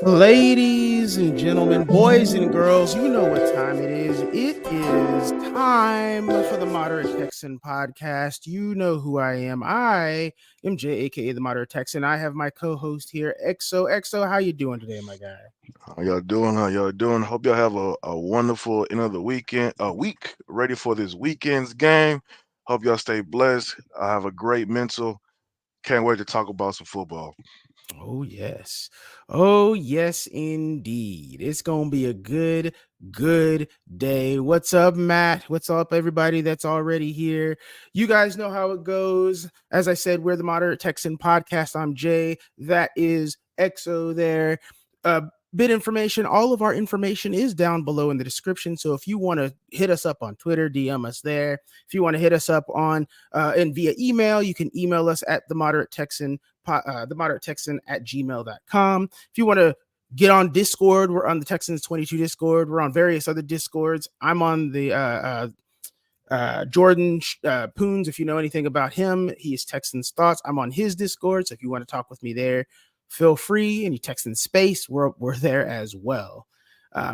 Ladies and gentlemen, boys and girls, you know what time it is. It is time for the Moderate Texan podcast. You know who I am. I am Jay, aka the Moderate Texan. I have my co-host here, XO. XO, how you doing today, my guy? How y'all doing? How y'all doing? Hope y'all have a wonderful end of the weekend, a week ready for this weekend's game. Hope y'all stay blessed. I have a great mental. Can't wait to talk about some football. Oh, yes. Oh, yes, indeed. It's going to be a good day. What's up, Matt? What's up, everybody that's already here? You guys know how it goes. As I said, we're the Moderate Texan podcast. I'm Jay. That is EXO there. Uh, Bit information. All of our information is down below in the description. So if you want to hit us up on Twitter, DM us there. If you want to hit us up on and via email, you can email us at the Moderate Texan at gmail.com. If you want to get on Discord, we're on the Texans 22 Discord. We're on various other Discords. I'm on the Jordan Poons. If you know anything about him, he is Texans Thoughts. I'm on his Discord. So if you want to talk with me there, feel free. And you text in space, we're there as well.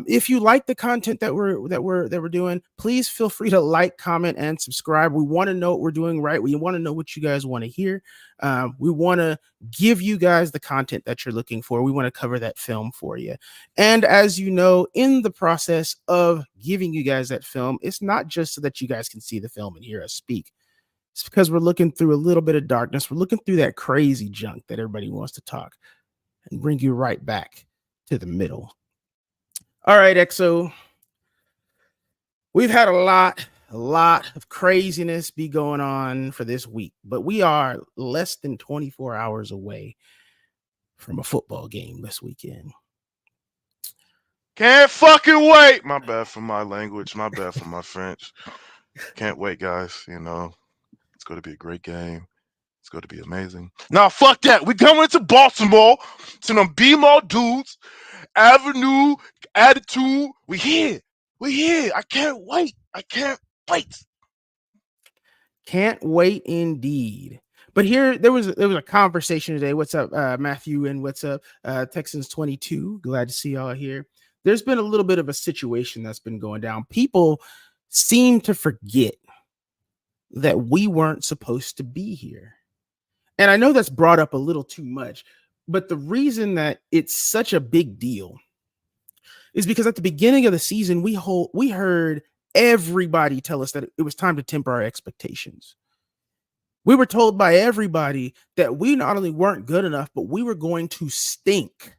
If you like the content that we're doing, please feel free to like, comment, and subscribe. We want to know what we're doing right. We want to know what you guys want to hear. We want to give you guys the content that you're looking for. We want to cover that film for you. And as you know, in the process of giving you guys that film, it's not just so that you guys can see the film and hear us speak. It's because we're looking through a little bit of darkness. We're looking through that crazy junk that everybody wants to talk and bring you right back to the middle. All right, XO. We've had a lot of craziness be going on for this week, but we are less than 24 hours away from a football game this weekend. Can't fucking wait. My bad for my language. My bad for my French. Can't wait, guys. It's going to be a great game. It's going to be amazing. Now, fuck that. We coming into Baltimore to them BMO dudes, Avenue, Attitude. We here. We here. I can't wait. I can't wait. Can't wait indeed. But here there was a conversation today. What's up, Matthew, and what's up, Texans 22? Glad to see y'all here. There's been a little bit of a situation that's been going down. People seem to forget that we weren't supposed to be here. And I know that's brought up a little too much, but the reason that it's such a big deal is because at the beginning of the season, we heard everybody tell us that it was time to temper our expectations. We were told by everybody that we not only weren't good enough, but we were going to stink.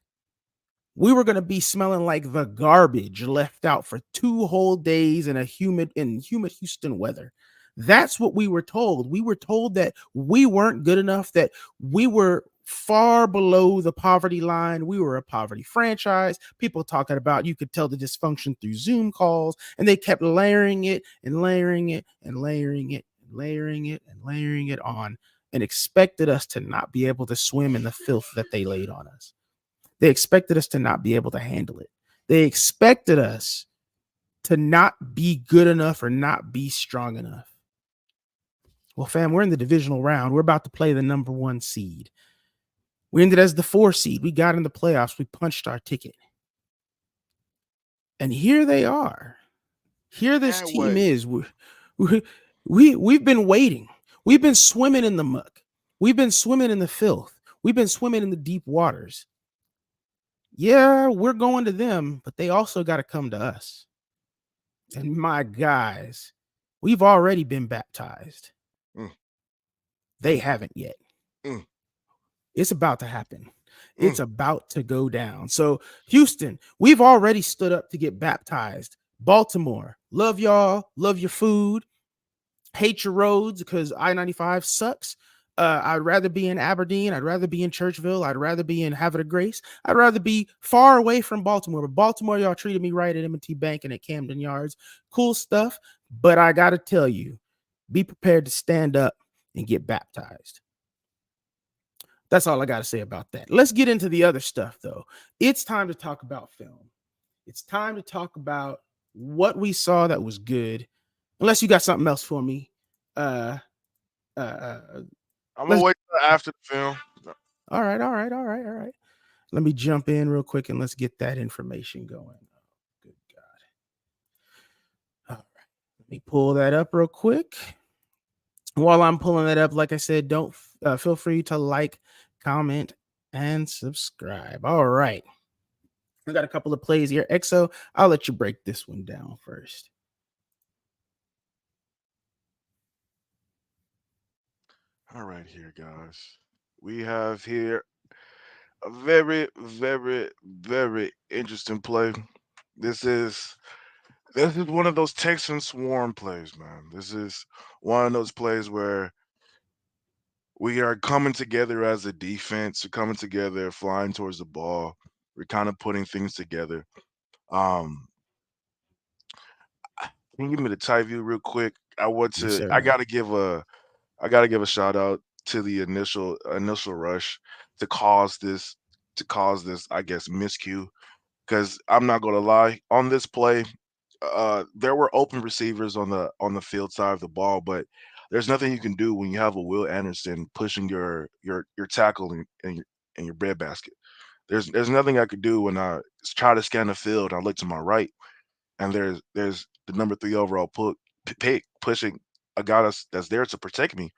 We were going to be smelling like the garbage left out for 2 whole days in humid Houston weather. That's what we were told. We were told that we weren't good enough, that we were far below the poverty line. We were a poverty franchise. People talking about, you could tell the dysfunction through Zoom calls, and they kept layering it and layering it and layering it and layering it and layering it on, and expected us to not be able to swim in the filth that they laid on us. They expected us to not be able to handle it. They expected us to not be good enough or not be strong enough. Well, fam, we're in the divisional round. We're about to play the number 1 seed. We ended as the 4 seed. We got in the playoffs. We punched our ticket. And here they are. Here this team is. We've been waiting. We've been swimming in the muck. We've been swimming in the filth. We've been swimming in the deep waters. Yeah, we're going to them, but they also got to come to us. And my guys, we've already been baptized. They haven't yet. It's about to happen. It's about to go down. So, Houston, we've already stood up to get baptized. Baltimore, love y'all, love your food, hate your roads because I-95 sucks. I'd rather be in Aberdeen. I'd rather be in Churchville. I'd rather be in Havre de Grace. I'd rather be far away from Baltimore. But Baltimore, y'all treated me right at M&T Bank and at Camden Yards. Cool stuff. But I got to tell you, be prepared to stand up and get baptized. That's all I got to say about that. Let's get into the other stuff, though. It's time to talk about film. It's time to talk about what we saw that was good. Unless you got something else for me. I'm gonna wait till after the film. All right. Let me jump in real quick and let's get that information going. Oh, good God. All right. Let me pull that up real quick. While I'm pulling that up, like I said, don't feel free to like, comment, and subscribe. All right. We got a couple of plays here. EXO, I'll let you break this one down first. All right, here, guys. We have here a very, very, very interesting play. This is one of those Texan swarm plays, man. This is one of those plays where we are coming together as a defense, we're coming together, flying towards the ball. We're kind of putting things together. Um, can you give me the tight view real quick? Yes, I sir. gotta give a shout out to the initial rush to cause this I guess miscue, because I'm not gonna lie, on this play, there were open receivers on the field side of the ball, but there's nothing you can do when you have a Will Anderson pushing your tackle in your breadbasket. There's nothing I could do when I try to scan the field. I look to my right, and there's the number 3 overall pick pushing a guy that's there to protect me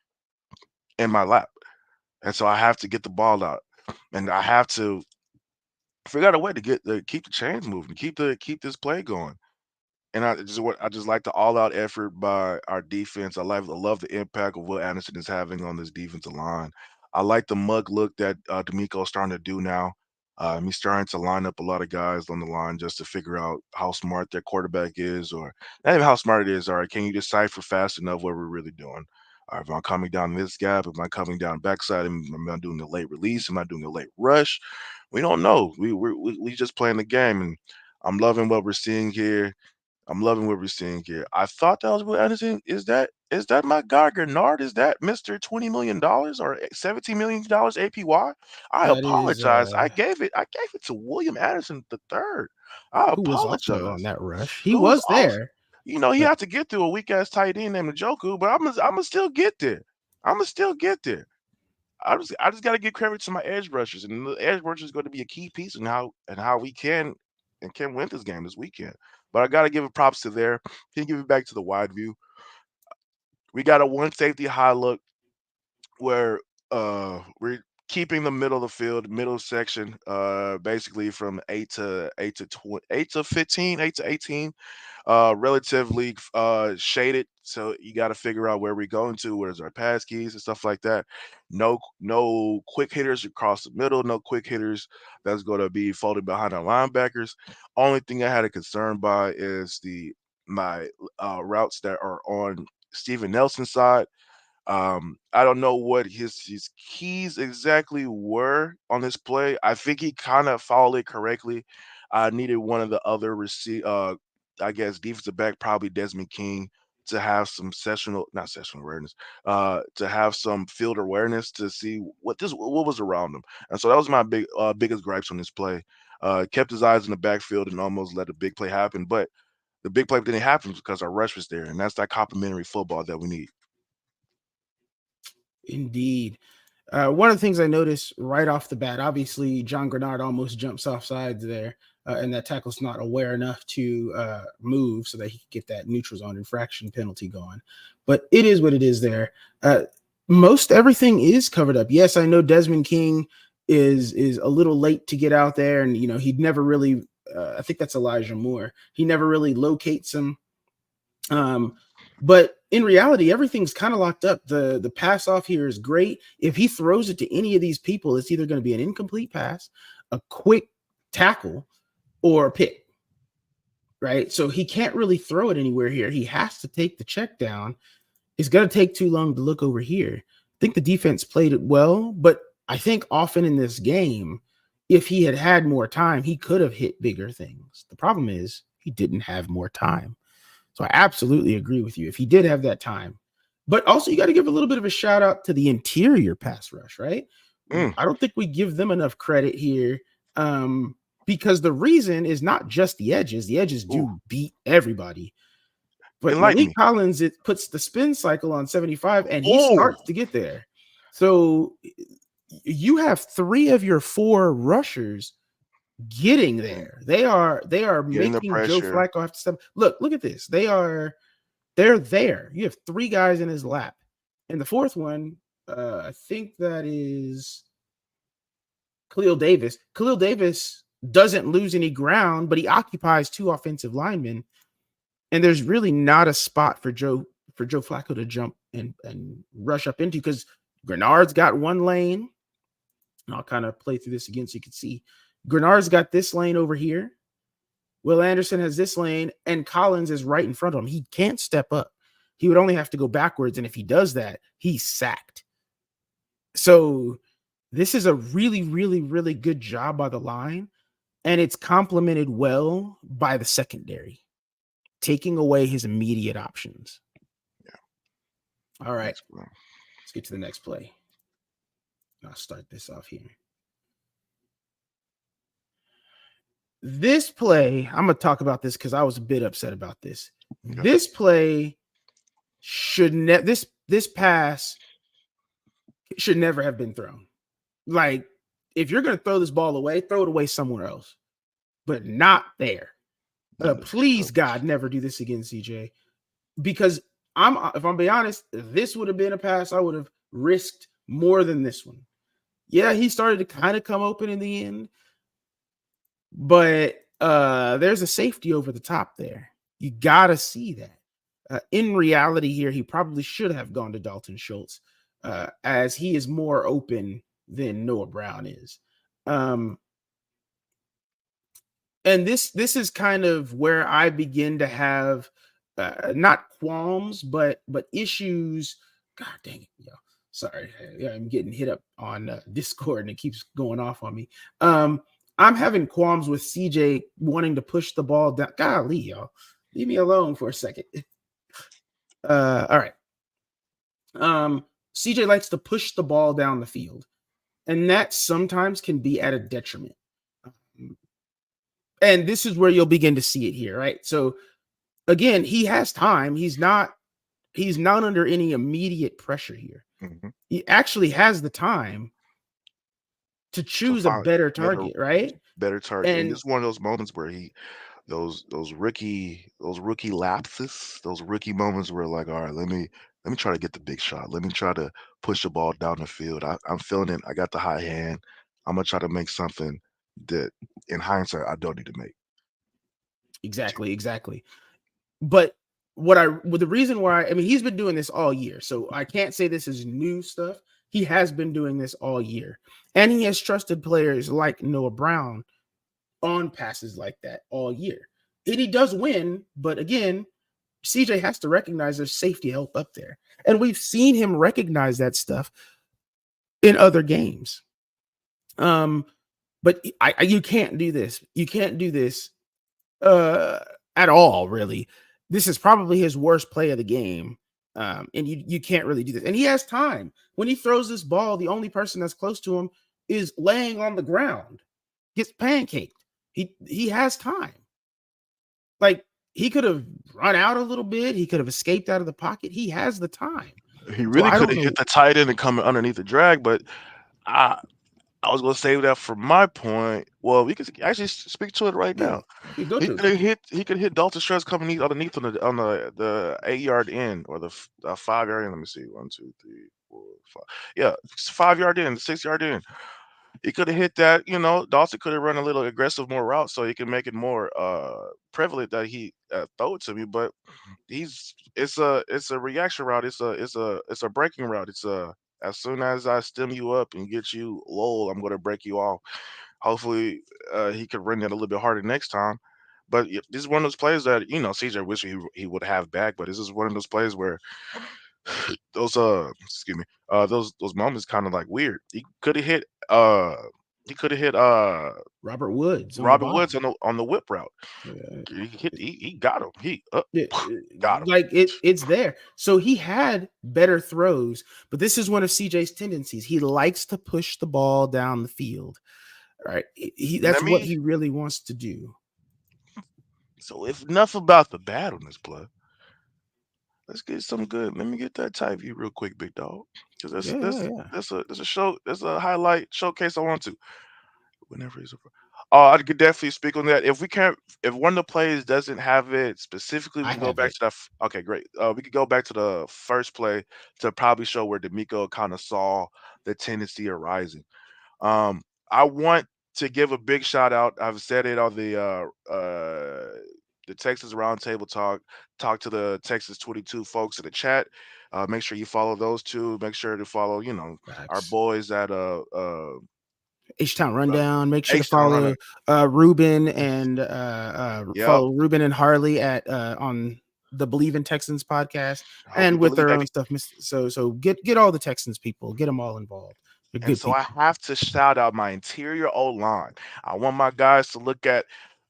in my lap, and so I have to get the ball out, and I have to figure out a way to keep the chains moving, keep this play going. And I just like the all out effort by our defense. I love the impact of what Anderson is having on this defensive line. I like the mug look that D'Amico's starting to do now. He's starting to line up a lot of guys on the line just to figure out how smart their quarterback is, or not even how smart it is. All right, can you decipher fast enough what we're really doing? All right, if I'm coming down this gap, if I'm coming down backside, am I doing the late release? Am I doing a late rush? We don't know. We just playing the game, and I'm loving what we're seeing here. I'm loving what we're seeing here. I thought that was Will Anderson. Is that my guy Gernard? Is that Mr. $20 million or $17 million APY? I That is apologize. I gave it to William Anderson the third. I who was also on apologize. that rush. He Who's was also, there. he But had to get through a weak ass tight end named Njoku, but I'm gonna still get there. I'm gonna still get there. I just got to give credit to my edge rushers, and the edge rushers is going to be a key piece in how we can win this game this weekend. But I got to give it props to there. Can you give it back to the wide view? We got a one safety high look where we're keeping the middle of the field, middle section, basically from 8 to 15, 8 to 18, relatively shaded. So you got to figure out where we're going to, where's our pass keys and stuff like that. No quick hitters across the middle, no quick hitters that's going to be folded behind our linebackers. Only thing I had a concern by is my routes that are on Steven Nelson's side. I don't know what his keys exactly were on this play. I think he kind of followed it correctly. I needed one of the other I guess defensive back, probably Desmond King, to have some not sessional awareness, to have some field awareness to see what was around him. And so that was my biggest gripes on this play. Kept his eyes in the backfield and almost let a big play happen, but the big play didn't happen because our rush was there, and that's that complementary football that we need. indeed. One of the things I noticed right off the bat, obviously, John Grenard almost jumps off sides there, and that tackle's not aware enough to move so that he can get that neutral zone infraction penalty going. But it is what it is there. Most everything is covered up. Yes, I know Desmond King is a little late to get out there, and he'd never really. I think that's Elijah Moore. He never really locates him. But in reality, everything's kind of locked up. The pass off here is great. If he throws it to any of these people, it's either going to be an incomplete pass, a quick tackle, or a pick. Right. So he can't really throw it anywhere here. He has to take the check down. It's going to take too long to look over here. I think the defense played it well, but I think often in this game, if he had more time, he could have hit bigger things. The problem is he didn't have more time. So I absolutely agree with you if he did have that time. But also, you got to give a little bit of a shout out to the interior pass rush, right? Mm. I don't think we give them enough credit here, because the reason is not just the edges. The edges Ooh, do beat everybody. But enlighten Malik me. Collins, it puts the spin cycle on 75, and he Oh, starts to get there. So you have 3 of your 4 rushers getting there. They are Getting the making Joe pressure. Flacco have to step. Look at this. They're there. You have 3 guys in his lap. And the fourth one, I think that is Khalil Davis. Khalil Davis doesn't lose any ground, but he occupies 2 offensive linemen. And there's really not a spot for Joe Flacco to jump and rush up into, because Grenard's got one lane. And I'll kind of play through this again so you can see. Grenard's got this lane over here. Will Anderson has this lane, and Collins is right in front of him. He can't step up. He would only have to go backwards, and if he does that, he's sacked. So this is a really, really, really good job by the line, and it's complemented well by the secondary, taking away his immediate options. Yeah. All right. Let's get to the next play. I'll start this off here. This play, I'm going to talk about this because I was a bit upset about this. Okay. This play this pass should never have been thrown. Like, if you're going to throw this ball away, throw it away somewhere else, but not there. Please, God, never do this again, CJ. Because if I'm being honest, this would have been a pass I would have risked more than this one. Yeah, he started to kind of come open in the end, but there's a safety over the top there. You got to see that. In reality here, he probably should have gone to Dalton Schultz, as he is more open than Noah Brown is. And this is kind of where I begin to have not qualms, but issues. God dang it, yo. Sorry, I'm getting hit up on Discord and it keeps going off on me. I'm having qualms with CJ wanting to push the ball down. Golly, y'all, leave me alone for a second. All right. CJ likes to push the ball down the field, and that sometimes can be at a detriment. And this is where you'll begin to see it here, right? So again, he has time. He's not under any immediate pressure here. Mm-hmm. He actually has the time to choose a better target, right? Better target. And it's one of those moments where those rookie lapses, those rookie moments where like, all right, let me try to get the big shot. Let me try to push the ball down the field. I'm feeling it. I got the high hand. I'm gonna try to make something that in hindsight I don't need to make. Exactly. But the reason why, I mean, he's been doing this all year, so I can't say this is new stuff. He has been doing this all year, and he has trusted players like Noah Brown on passes like that all year. And he does win, but again, CJ has to recognize there's safety help up there, and we've seen him recognize that stuff in other games. But you can't do this. You can't do this at all, really. This is probably his worst play of the game. And you can't really do this. And he has time. When he throws this ball, the only person that's close to him is laying on the ground, gets pancaked. He has time. Like, he could have run out a little bit. He could have escaped out of the pocket. He has the time. He really could have hit the tight end and come underneath the drag, but I was gonna save that for my point. Well, we could actually speak to it right now. He could hit Dalton Schultz coming underneath on the 8-yard end or the 5-yard end. Let me see, 1, 2, 3, 4, 5. Yeah, 5-yard end, 6-yard end. He could have hit that. You know, Dalton could have run a little aggressive more route so he can make it more prevalent that he throw it to me. But it's a reaction route. It's a breaking route. As soon as I stem you up and get you low, I'm going to break you off. Hopefully, he could run that a little bit harder next time. But this is one of those plays that, you know, CJ wish he would have back. But this is one of those plays where those moments kind of like weird. He could have hit Robert Woods on the whip route. Yeah. He got him. Got him. Like, it's there. So he had better throws, but this is one of CJ's tendencies. He likes to push the ball down the field. Right? That's what he really wants to do. So if enough about the bad on this play. Let's get some good. Let me get that type view real quick, big dog. Because Yeah, yeah, yeah. that's a show. That's a highlight showcase I want to. Whenever he's over. Oh, I could definitely speak on that. If we can't, if one of the plays doesn't have it specifically, we I can go have back it. to that. Okay, great. We could go back to the first play to probably show where D'Amico kind of saw the tendency arising. Um, I want to give a big shout out. I've said it on the Texas Roundtable Talk to the Texas 22 folks in the chat. Make sure you follow those two. Make sure to follow, our Facts. boys at H Town Rundown. Make sure to H Town Runner. follow Ruben and Yep. follow Ruben and Harley at on the Believe in Texans podcast Hope you and with believe, their baby. own stuff. So get all the Texans people, get them all involved. They're And good so I people. have to shout out my interior O line. I want my guys to look at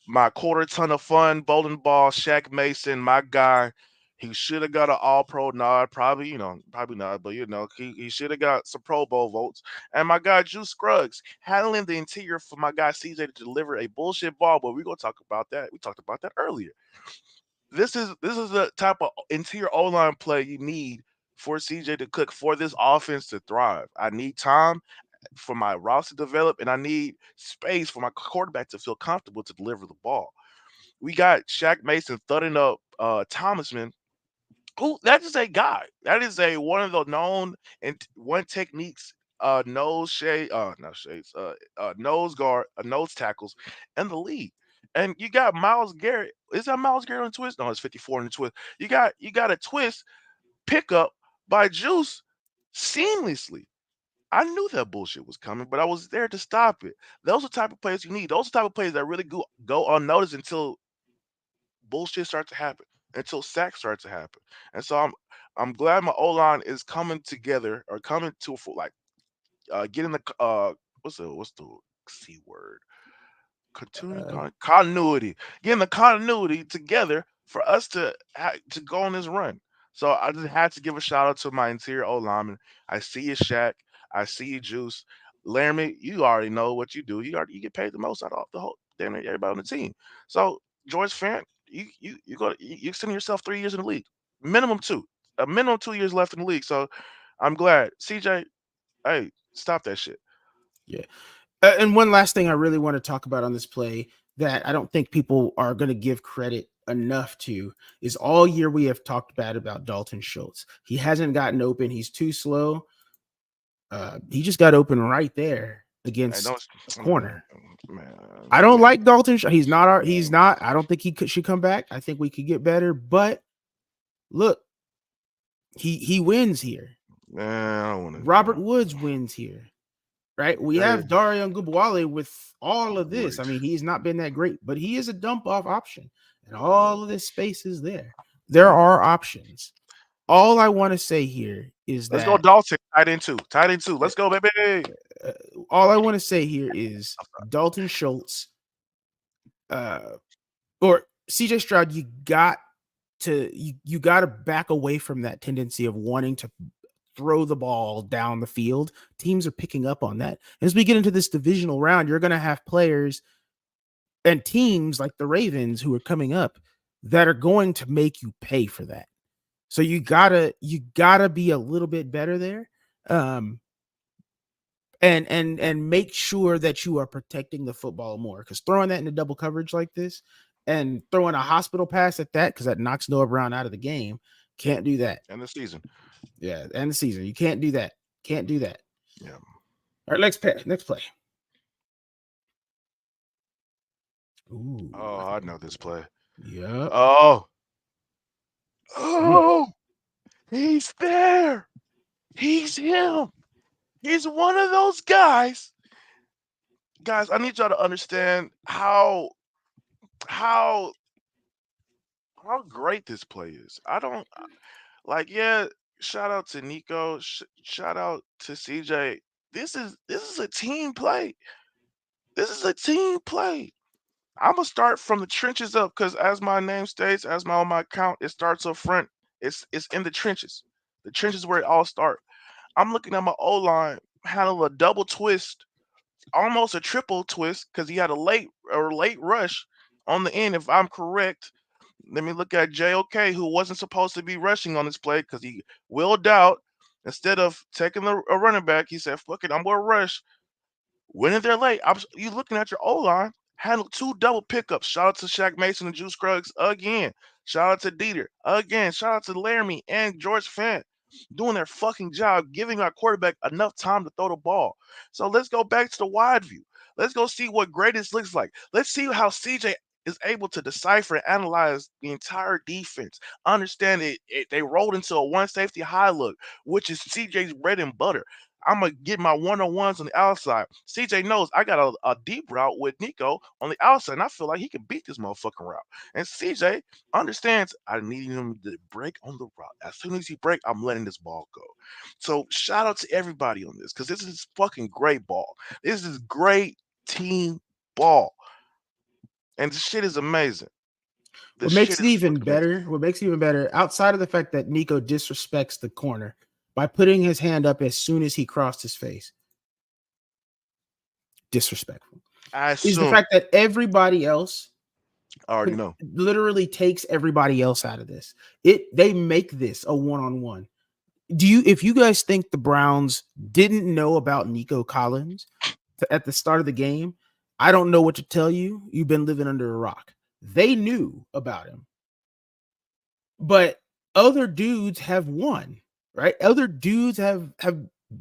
my quarter ton of fun bowling ball, Shaq Mason, my guy. He should have got an all pro nod. Probably, probably not, but he should have got some Pro Bowl votes. And my guy Juice Scruggs handling the interior for my guy CJ to deliver a bullshit ball, but we're gonna talk about that. We talked about that earlier. This is the type of interior O line play you need for CJ to cook for this offense to thrive. I need time for my routes to develop, and I need space for my quarterback to feel comfortable to deliver the ball. We got Shaq Mason thudding up Thomasman. Who that is a guy. That is a one of the known and one techniques nose shade not shades nose guard nose tackles in the league. And you got Miles Garrett. Is that Miles Garrett on twist? No, it's 54 in the twist. You got a twist pickup by Juice seamlessly. I knew that bullshit was coming, but I was there to stop it. Those are the type of players you need. Those are the type of players that really go unnoticed until bullshit starts to happen, until sacks start to happen. And so I'm glad my O line is coming together or coming to like getting the what's the c word Uh, continuity, getting the continuity together for us to go on this run. So I just had to give a shout out to my interior O lineman. I see you, Shaq. I see you, Juice. Laramie, you already know what you do. You get paid the most out of the whole damn near everybody on the team. So George Fant, you extending yourself 3 years in the league, minimum two, a minimum 2 years left in the league. So I'm glad, CJ. Hey, stop that shit. yeah. And one last thing I really want to talk about on this play that I don't think people are going to give credit enough to is all year we have talked bad about Dalton Schultz. He hasn't gotten open. He's too slow. He just got open right there Hey, don't against a man, corner. I man, don't man. like Dalton. He's not our. He's not. I don't think should come back. I think we could get better. But look, he wins here. Man, I don't want Robert to. Woods wins here. Right? We Hey, have Darian Gubwale with all of this. I great. mean, he's not been that great, but he is a dump off option, and all of this space is there. There are options. All I want to say here is Let's go, that Dalton. Tight end two. Tight end two. Let's go, baby. uh, all I want to say here is Dalton Schultz uh, or CJ Stroud. You got to back away from that tendency of wanting to throw the ball down the field. Teams are picking up on that. As we get into this divisional round, you're going to have players and teams like the Ravens who are coming up that are going to make you pay for that. So you gotta be a little bit better there. Um, and make sure that you are protecting the football more, because throwing that into double coverage like this and throwing a hospital pass at that, because that knocks Noah Brown out of the game, can't do that. And the season. Yeah, and the season. You can't do that. Can't do that. Yeah. All right, next play. Ooh, Oh, I know this play. yep. Oh, Mm. oh, he's there. He's him. He's one of those guys. Guys, I need y'all to understand how how great this play is. I don't like. Yeah, shout out to Nico. Shout out to CJ. This is a team play. This is a team play. I'm gonna start from the trenches up because, as my name states, as my on my account, it starts up front. It's in the trenches. The trenches where it all starts. I'm looking at my O line handle a double twist, almost a triple twist, because he had a late rush on the end, if I'm correct. Let me look at JOK, who wasn't supposed to be rushing on this play because he willed out. Instead of taking a running back, he said, "Fuck it, I'm gonna rush." Went in there late. You looking at your O line, handled 2 double pickups. Shout out to Shaq Mason and Juice Scruggs again. Shout out to Dieter again. Shout out to Laramie and George Fant doing their fucking job, giving our quarterback enough time to throw the ball. So let's go back to the wide view. Let's go see what greatness looks like. Let's see how CJ is able to decipher and analyze the entire defense. Understand they rolled into a one safety high look, which is CJ's bread and butter. I'm gonna get my one-on-ones on the outside. CJ knows I got a deep route with Nico on the outside, and I feel like he can beat this motherfucking route. And CJ understands I need him to break on the route. As soon as he break, I'm letting this ball go. So shout out to everybody on this because this is fucking great ball. This is great team ball, and this shit is amazing. What makes it even better, outside of the fact that Nico disrespects the corner by putting his hand up as soon as he crossed his face. Disrespectful. Is the fact that everybody else literally takes everybody else out of this. They make this a one-on-one. If you guys think the Browns didn't know about Nico Collins at the start of the game, I don't know what to tell you. You've been living under a rock. They knew about him. But other dudes have won, right? Other dudes have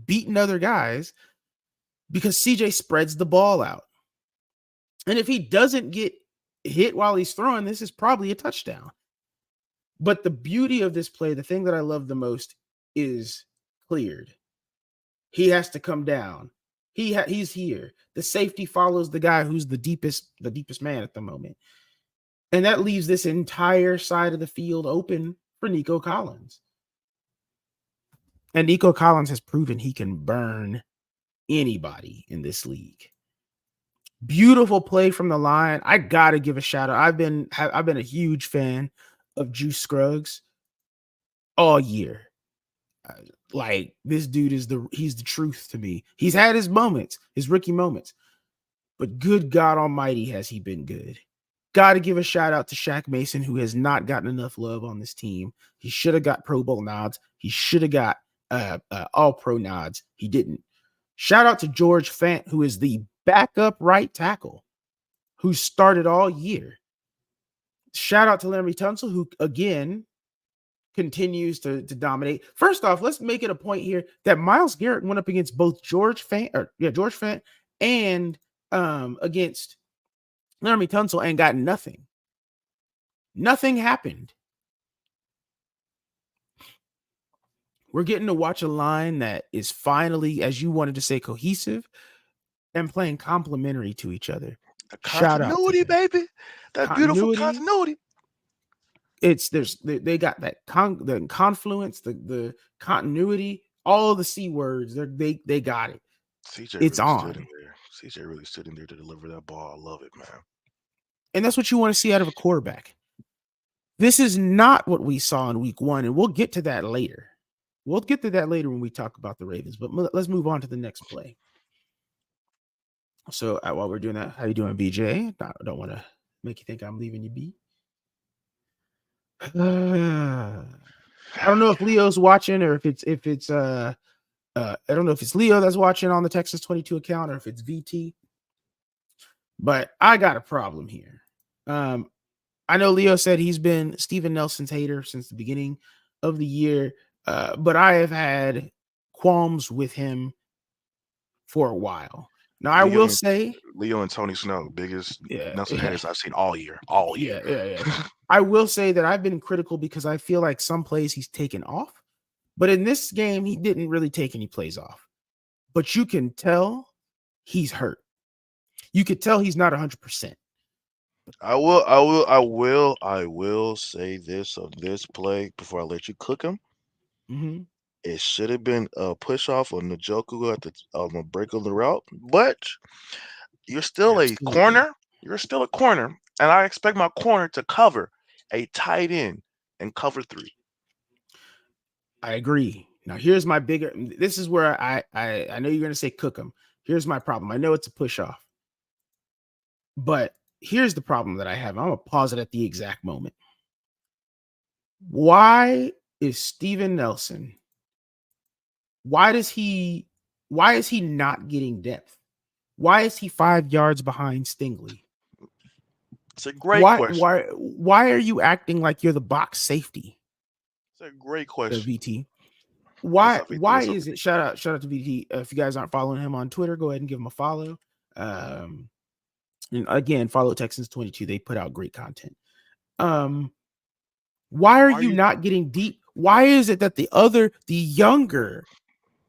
beaten other guys because CJ spreads the ball out. And if he doesn't get hit while he's throwing, this is probably a touchdown. But the beauty of this play, the thing that I love the most, is cleared. He has to come down. He's here. The safety follows the guy who's the deepest man at the moment. And that leaves this entire side of the field open for Nico Collins. And Nico Collins has proven he can burn anybody in this league. Beautiful play from the line. I gotta give a shout out. I've been a huge fan of Juice Scruggs all year. Like, this dude he's the truth to me. He's had his moments, his rookie moments, but good God Almighty, has he been good. Got to give a shout out to Shaq Mason, who has not gotten enough love on this team. He should have got Pro Bowl nods. He should have got All Pro nods. He didn't. Shout out to George Fant, who is the backup right tackle, who started all year. Shout out to Laramie Tunsil, who again continues to dominate. First off, let's make it a point here that Myles Garrett went up against both George Fant and against Laramie Tunsil and got nothing. Nothing happened. We're getting to watch a line that is finally, as you wanted to say, cohesive and playing complementary to each other. Continuity, baby. That beautiful continuity. They got that the confluence, the continuity, all the C words. They got it. CJ it's really on. CJ really stood in there to deliver that ball. I love it, man. And that's what you want to see out of a quarterback. This is not what we saw in week 1, and we'll get to that later. We'll get to that later when we talk about the Ravens, but let's move on to the next play. So while we're doing that, how you doing, BJ? I don't want to make you think I'm leaving you be. I don't know if Leo's watching or if it's I don't know if it's Leo that's watching on the Texas 22 account or if it's VT. But I got a problem here. I know Leo said he's been Steven Nelson's hater since the beginning of the year, but I have had qualms with him for a while. Now, I will say Leo and Tony Snow, biggest Nelson haters I've seen all year. Yeah. I will say that I've been critical because I feel like some plays he's taken off, but in this game, he didn't really take any plays off. But you can tell he's hurt. You could tell he's not 100%. I will say this of this play before I let you cook him. Mm-hmm. It should have been a push off on Njoku at the break of the route, but you're still a corner. You're still a corner, and I expect my corner to cover a tight end and cover 3. I agree. Now, here's my bigger. This is where I know you're going to say cook him. Here's my problem. I know it's a push off, but here's the problem that I have. I'm going to pause it at the exact moment. Why is Steven Nelson? Why is he not getting depth? Why is he 5 yards behind Stingley? It's a great question. Why are you acting like you're the box safety? It's a great question. VT. What's up, VT? Why What's up, is VT? it? Shout out to VT. If you guys aren't following him on Twitter, go ahead and give him a follow. And again, follow Texans 22. They put out great content. Why are you not getting deep? Why is it that the younger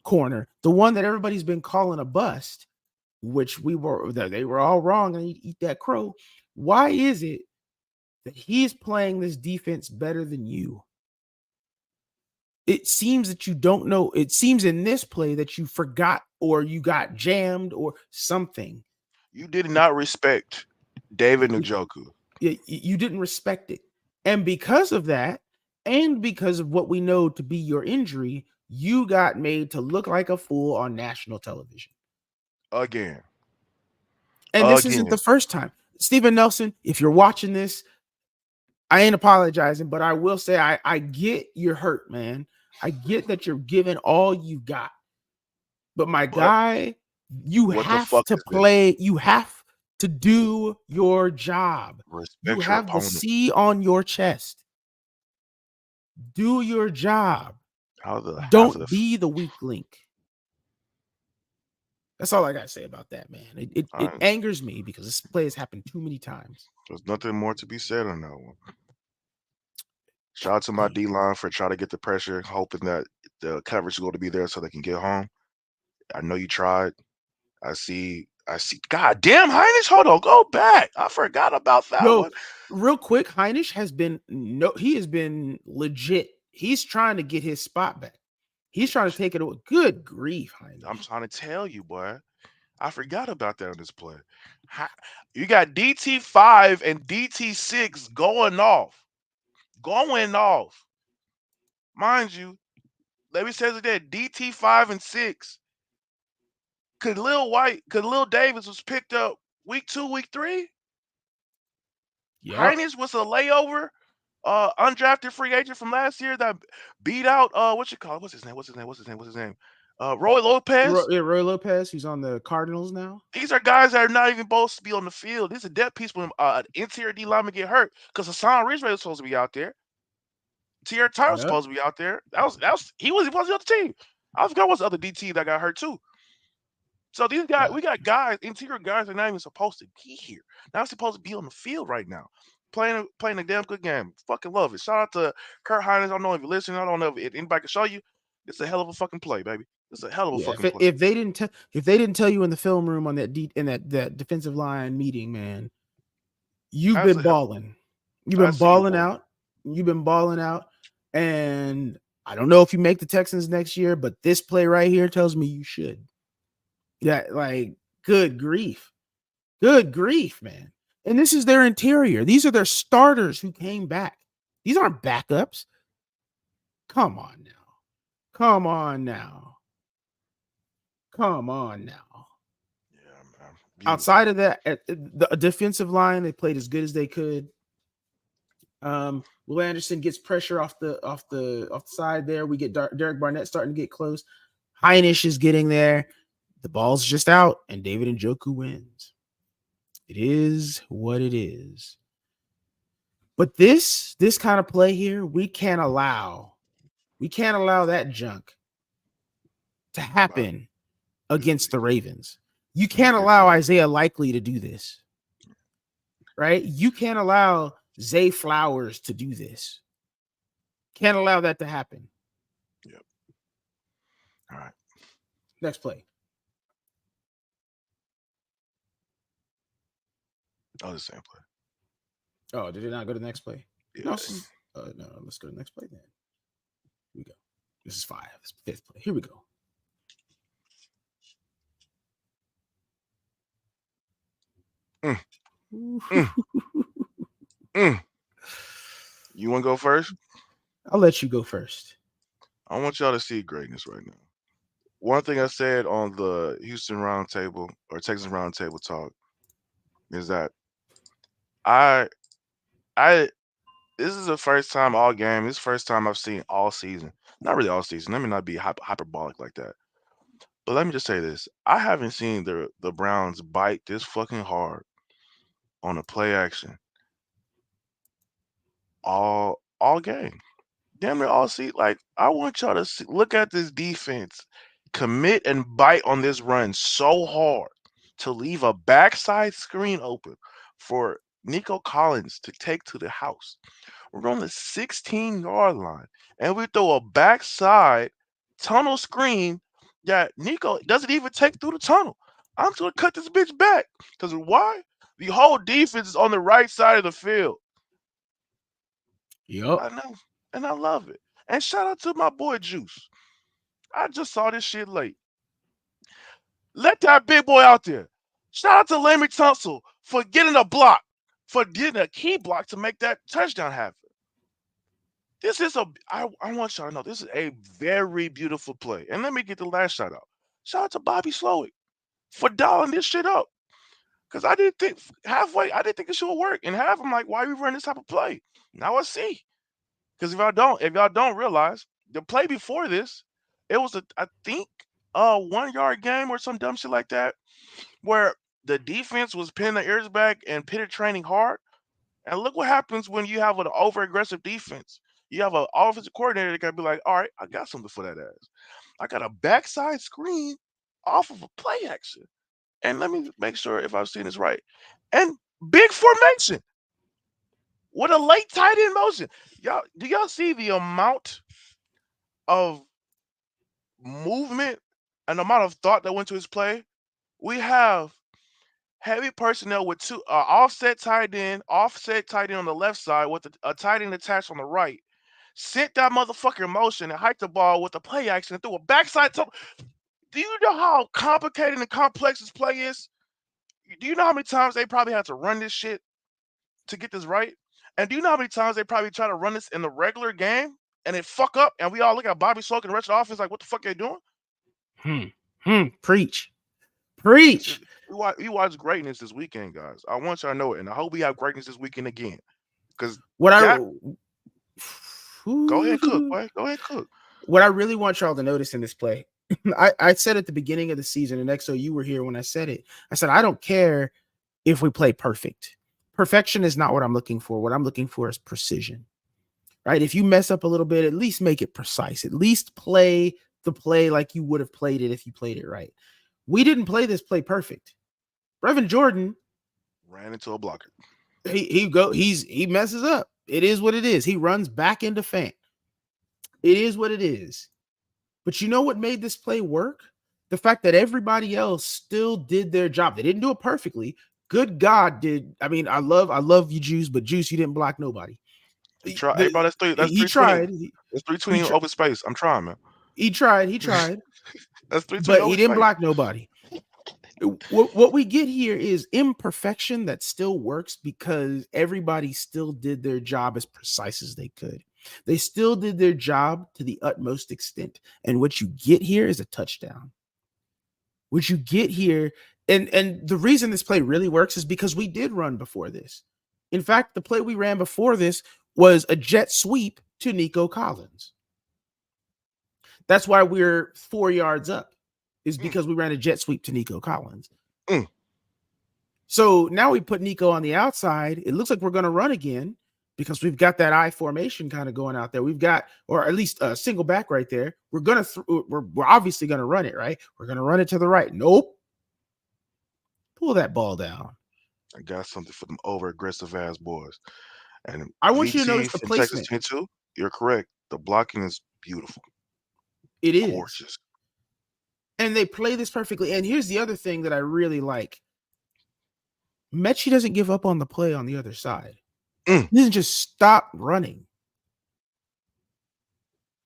corner, the one that everybody's been calling a bust, which they were all wrong and eat that crow? Why is it that he's playing this defense better than you? It seems that you don't know. It seems in this play that you forgot or you got jammed or something. You did not respect David Njoku. You didn't respect it. And because of that, and because of what we know to be your injury, you got made to look like a fool on national television. Again. And this isn't the first time. Steven Nelson, if you're watching this, I ain't apologizing, but I will say I get you're hurt, man. I get that you're giving all you got. But my guy, you have to play. This? You have to do your job. You have the C on your chest. Do your job. Don't be the weak link. That's all I got to say about that, man. It angers me because this play has happened too many times. There's nothing more to be said on that one. Shout out to my D-line for trying to get the pressure, hoping that the coverage is going to be there so they can get home. I know you tried. I see. God damn, Hinish, hold on, go back. I forgot about that one. Real quick, Hinish has been legit. He's trying to get his spot back. He's trying to take it away. Good grief, Hinish. I'm trying to tell you, boy. I forgot about that on this play. You got DT5 and DT6 going off. Mind you, let me say it again, DT5 and 6. Could Lil Davis was picked up week 2, week 3? Yep. Hinish was a layover, undrafted free agent from last year that beat out what's his name? Roy Lopez. Roy Lopez, who's on the Cardinals now. These are guys that are not even supposed to be on the field. These are depth piece when an interior D lineman get hurt because Hassan Ridgeway was supposed to be out there. Tierra Tyler was supposed to be out there. He wasn't on the team. I forgot what's the other DT that got hurt too. So these guys, we got guys, interior guys, are not even supposed to be here. Not supposed to be on the field right now, playing a damn good game. Fucking love it. Shout out to Kurt Hinish. I don't know if you're listening. I don't know if anybody can show you. It's a hell of a fucking play, baby. It's a hell of a fucking play. If they didn't tell you in the film room on that that defensive line meeting, man, you've been balling. You've been balling out. You've been balling out. And I don't know if you make the Texans next year, but this play right here tells me you should. Yeah, like good grief, man. And this is their interior. These are their starters who came back. These aren't backups. Come on now. Yeah, man. Outside of that, the defensive line, they played as good as they could. Will Anderson gets pressure off the side there. We get Derek Barnett starting to get close. Hinish is getting there. The ball's just out, and David Njoku wins. It is what it is. But this kind of play here, we can't allow that junk to happen against the Ravens. You can't allow Isaiah Likely to do this, right? You can't allow Zay Flowers to do this. Can't allow that to happen. Yep. All right. Next play. Oh, the same play. Oh, did it not go to the next play? Yeah. No, let's go to the next play then. Here we go. This is 5. This is 5th play. Here we go. You want to go first? I'll let you go first. I want y'all to see greatness right now. One thing I said on the Houston Roundtable or Texas Roundtable talk is that I this is the first time all game. This is the first time I've seen all season. Not really all season. Let me not be hyperbolic like that. But let me just say this: I haven't seen the Browns bite this fucking hard on a play action all game. Damn near all see. Like I want y'all to look at this defense, commit and bite on this run so hard to leave a backside screen open for Nico Collins to take to the house. We're on the 16-yard line, and we throw a backside tunnel screen that Nico doesn't even take through the tunnel. I'm just gonna cut this bitch back. Because why? The whole defense is on the right side of the field. Yup. I know, and I love it. And shout out to my boy Juice. I just saw this shit late. Let that big boy out there. Shout out to Laramie Tunsil for getting a block, for getting a key block to make that touchdown happen. This is I want y'all to know this is a very beautiful play. And let me get the last shout out. Shout out to Bobby Slowick for dialing this shit up. Because I didn't think it should work. And half I'm like, why are we running this type of play? Now I see. Because if y'all don't realize, the play before this, it was I think a 1 yard game or some dumb shit like that, where the defense was pinning the ears back and pitted training hard. And look what happens when you have an over aggressive defense. You have an offensive coordinator that can be like, all right, I got something for that ass. I got a backside screen off of a play action. And let me make sure if I've seen this right. And big formation with a late tight end motion. Do y'all see the amount of movement and the amount of thought that went to his play? We have heavy personnel with two offset tight end on the left side with a tight end attached on the right. Sent that motherfucker in motion and hiked the ball with a play action and threw a backside. Do you know how complicated and complex this play is? Do you know how many times they probably had to run this shit to get this right? And do you know how many times they probably try to run this in the regular game and it fuck up and we all look at Bobby Slowick and the rest of the offense like, what the fuck are they doing? Preach. We watch greatness this weekend, guys. I want y'all to know it, and I hope we have greatness this weekend again. Because Go ahead, cook, boy. Go ahead, cook. What I really want y'all to notice in this play, I said at the beginning of the season, and XO, you were here when I said it. I said, I don't care if we play perfect. Perfection is not what I'm looking for. What I'm looking for is precision, right? If you mess up a little bit, at least make it precise. At least play the play like you would have played it if you played it right. We didn't play this play perfect. Brevin Jordan ran into a blocker. He messes up. It is what it is. He runs back into Fant. It is what it is. But you know what made this play work? The fact that everybody else still did their job. They didn't do it perfectly. Good God did. I mean, I love you, Juice, but Juice, you didn't block nobody. Hey, bro, that's 320. He tried. That's 320 open space. I'm trying, man. He tried. That's 320. But he didn't block nobody. What we get here is imperfection that still works because everybody still did their job as precise as they could. They still did their job to the utmost extent. And what you get here is a touchdown. What you get here, and the reason this play really works is because we did run before this. In fact, the play we ran before this was a jet sweep to Nico Collins. That's why we're 4 yards up, is because we ran a jet sweep to Nico Collins. So now we put Nico on the outside. It looks like we're going to run again because we've got that I formation kind of going out there. We've got, or at least a single back right there. We're obviously going to run it, right? We're going to run it to the right. Nope. Pull that ball down. I got something for them over aggressive ass boys. And I want you to notice the placement. Texas 10-2, you're correct. The blocking is beautiful. It is gorgeous. And they play this perfectly. And here's the other thing that I really like. Mechie doesn't give up on the play on the other side. He doesn't just stop running.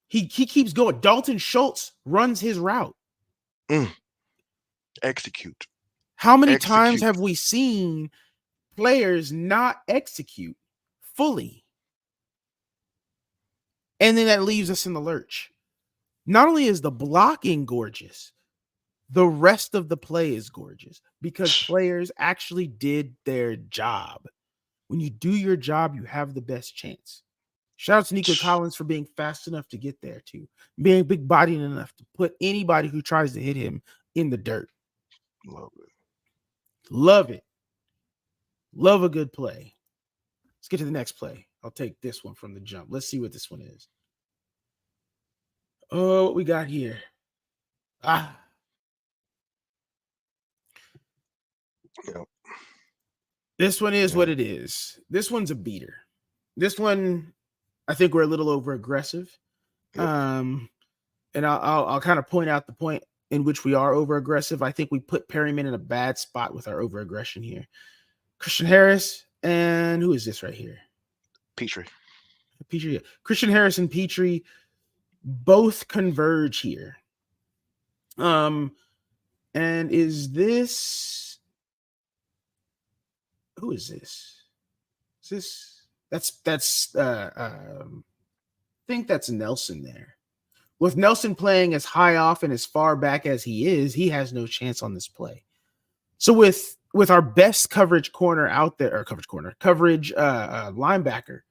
He keeps going. Dalton Schultz runs his route. Execute. How many times have we seen players not execute fully? And then that leaves us in the lurch. Not only is the blocking gorgeous, the rest of the play is gorgeous because players actually did their job. When you do your job, you have the best chance. Shout out to Nico Collins for being fast enough to get there too, being big bodied enough to put anybody who tries to hit him in the dirt. Love it. Love it. Love a good play. Let's get to the next play. I'll take this one from the jump. Let's see what this one is. Oh, what we got here? Yep. This one is what it is. This one's a beater. This one, I think we're a little over aggressive. Yep. And I'll kind of point out the point in which we are over aggressive. I think we put Perryman in a bad spot with our over aggression here. Christian Harris and who is this right here? Petrie. Christian Harris and Petrie both converge here. And is this who is this? Is this that's I think that's Nelson there. With Nelson playing as high off and as far back as he is, he has no chance on this play. So with our best coverage corner out there, or coverage linebacker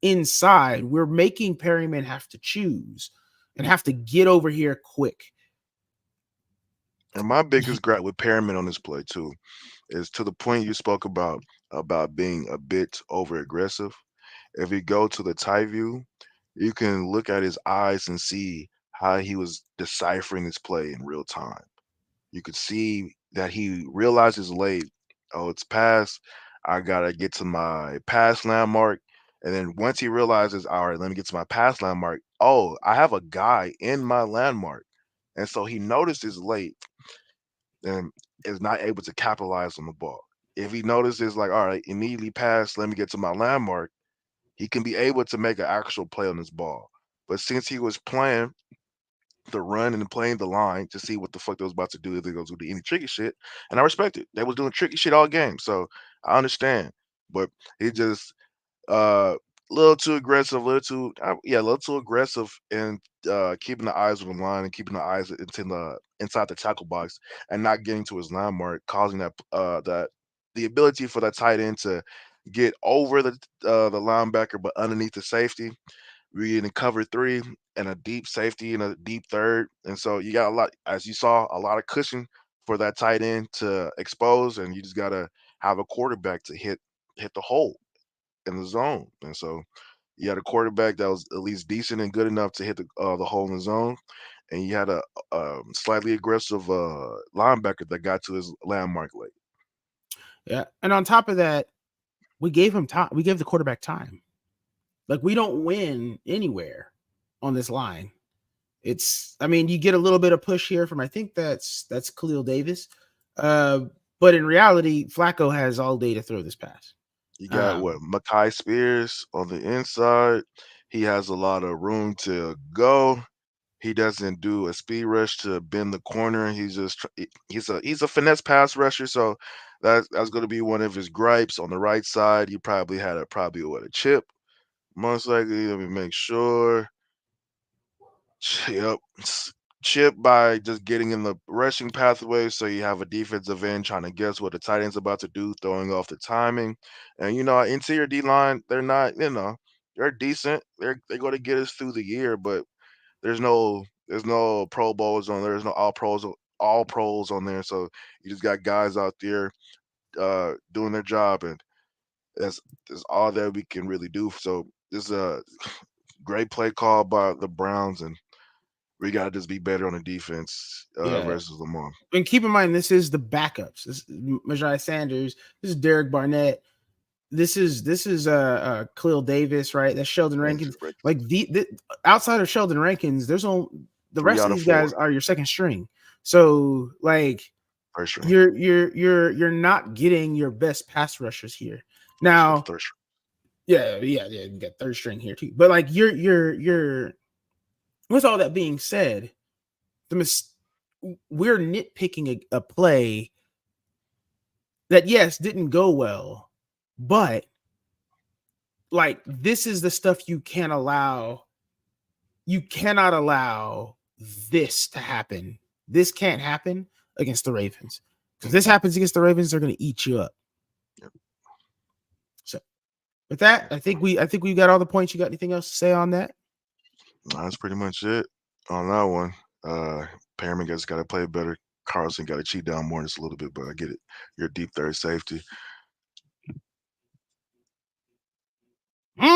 inside, we're making Perryman have to choose and have to get over here quick. And my biggest gripe with Perryman on this play too is to the point you spoke about being a bit over aggressive. If you go to the tight view, you can look at his eyes and see how he was deciphering this play in real time. You could see that he realizes late, oh, it's pass. I gotta get to my pass landmark. And then once he realizes, all right, let me get to my pass landmark. Oh, I have a guy in my landmark. And so he notices late and is not able to capitalize on the ball. If he notices, like, all right, immediately pass, let me get to my landmark, he can be able to make an actual play on this ball. But since he was playing the run and playing the line to see what the fuck they was about to do if they go do any tricky shit, and I respect it. They was doing tricky shit all game, so I understand. But he just a little too aggressive, a little too aggressive in keeping the eyes on the line and keeping the eyes inside the tackle box and not getting to his landmark, causing that the ability for that tight end to get over the linebacker but underneath the safety. We're in cover 3 and a deep safety and a deep third, and so you got a lot, as you saw, a lot of cushion for that tight end to expose, and you just gotta have a quarterback to hit the hole in the zone. And so you had a quarterback that was at least decent and good enough to hit the hole in the zone, and you had a slightly aggressive linebacker that got to his landmark late. Yeah, and on top of that, we gave him time. We gave the quarterback time. Like, we don't win anywhere on this line. I mean, you get a little bit of push here from, I think that's Khalil Davis. But in reality, Flacco has all day to throw this pass. You got Mekhi Spears on the inside. He has a lot of room to go. He doesn't do a speed rush to bend the corner. He's a finesse pass rusher, so that's going to be one of his gripes. On the right side, he probably had a chip. Most likely, let me make sure. Yep. Chip by just getting in the rushing pathway, so you have a defensive end trying to guess what the tight end's about to do, throwing off the timing. And interior D line, they're not, they're decent. They're going to get us through the year, but there's no Pro Bowls on there. There's no all pros on there. So you just got guys out there doing their job, and that's all that we can really do. So this is a great play call by the Browns, and we got to just be better on the defense versus Lamar. And keep in mind, this is the backups. This is Majai Sanders. This is Derek Barnett. This is Khalil Davis, right? That's Sheldon Rankins. Like the outside of Sheldon Rankins, there's the rest of these guys are your second string. So like you're not getting your best pass rushers here. Now, yeah, you got third string here too. But like you're with all that being said, we're nitpicking a play that, yes, didn't go well, but like this is the stuff you can't allow. You cannot allow this to happen. This can't happen against the Ravens. If this happens against the Ravens, they're going to eat you up. Yep. So With that, I think we got all the points. You got anything else to say on that? That's pretty much it on that one. Perriman just got to play better. Carlson got to cheat down more just a little bit, but I get it. You're deep third safety. All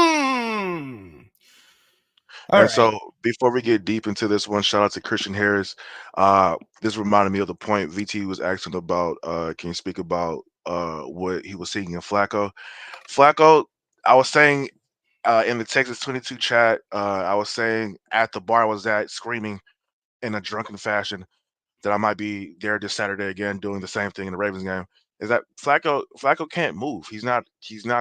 right. So before we get deep into this one, shout out to Christian Harris. This reminded me of the point VT was asking about. Can you speak about what he was seeing in Flacco? Flacco, I was saying in the Texas 22 chat, I was saying at the bar I was at screaming in a drunken fashion that I might be there this Saturday again doing the same thing in the Ravens game is that Flacco can't move. He's not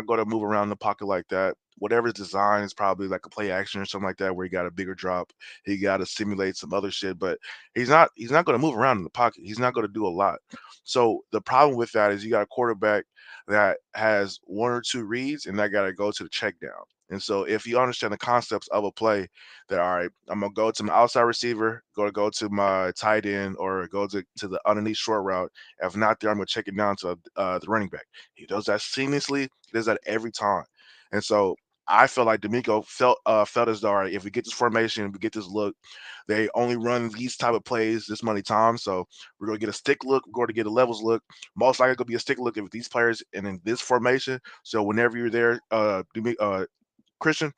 going to move around the pocket like that. Whatever his design is probably like a play action or something like that where he got a bigger drop. He got to simulate some other shit, but he's not going to move around in the pocket. He's not going to do a lot. So the problem with that is you got a quarterback that has one or two reads and that got to go to the check down. And so if you understand the concepts of a play, that all right, I'm gonna go to my outside receiver, go to my tight end, or go to the underneath short route. If not there, I'm gonna check it down to the running back. He does that seamlessly. He does that every time. And so I felt like D'Amico felt as though all right, if we get this formation, we get this look, they only run these type of plays this many times. So we're gonna get a stick look, we're going to get a levels look. Most likely gonna be a stick look if these players and in this formation. So whenever you're there, Christian,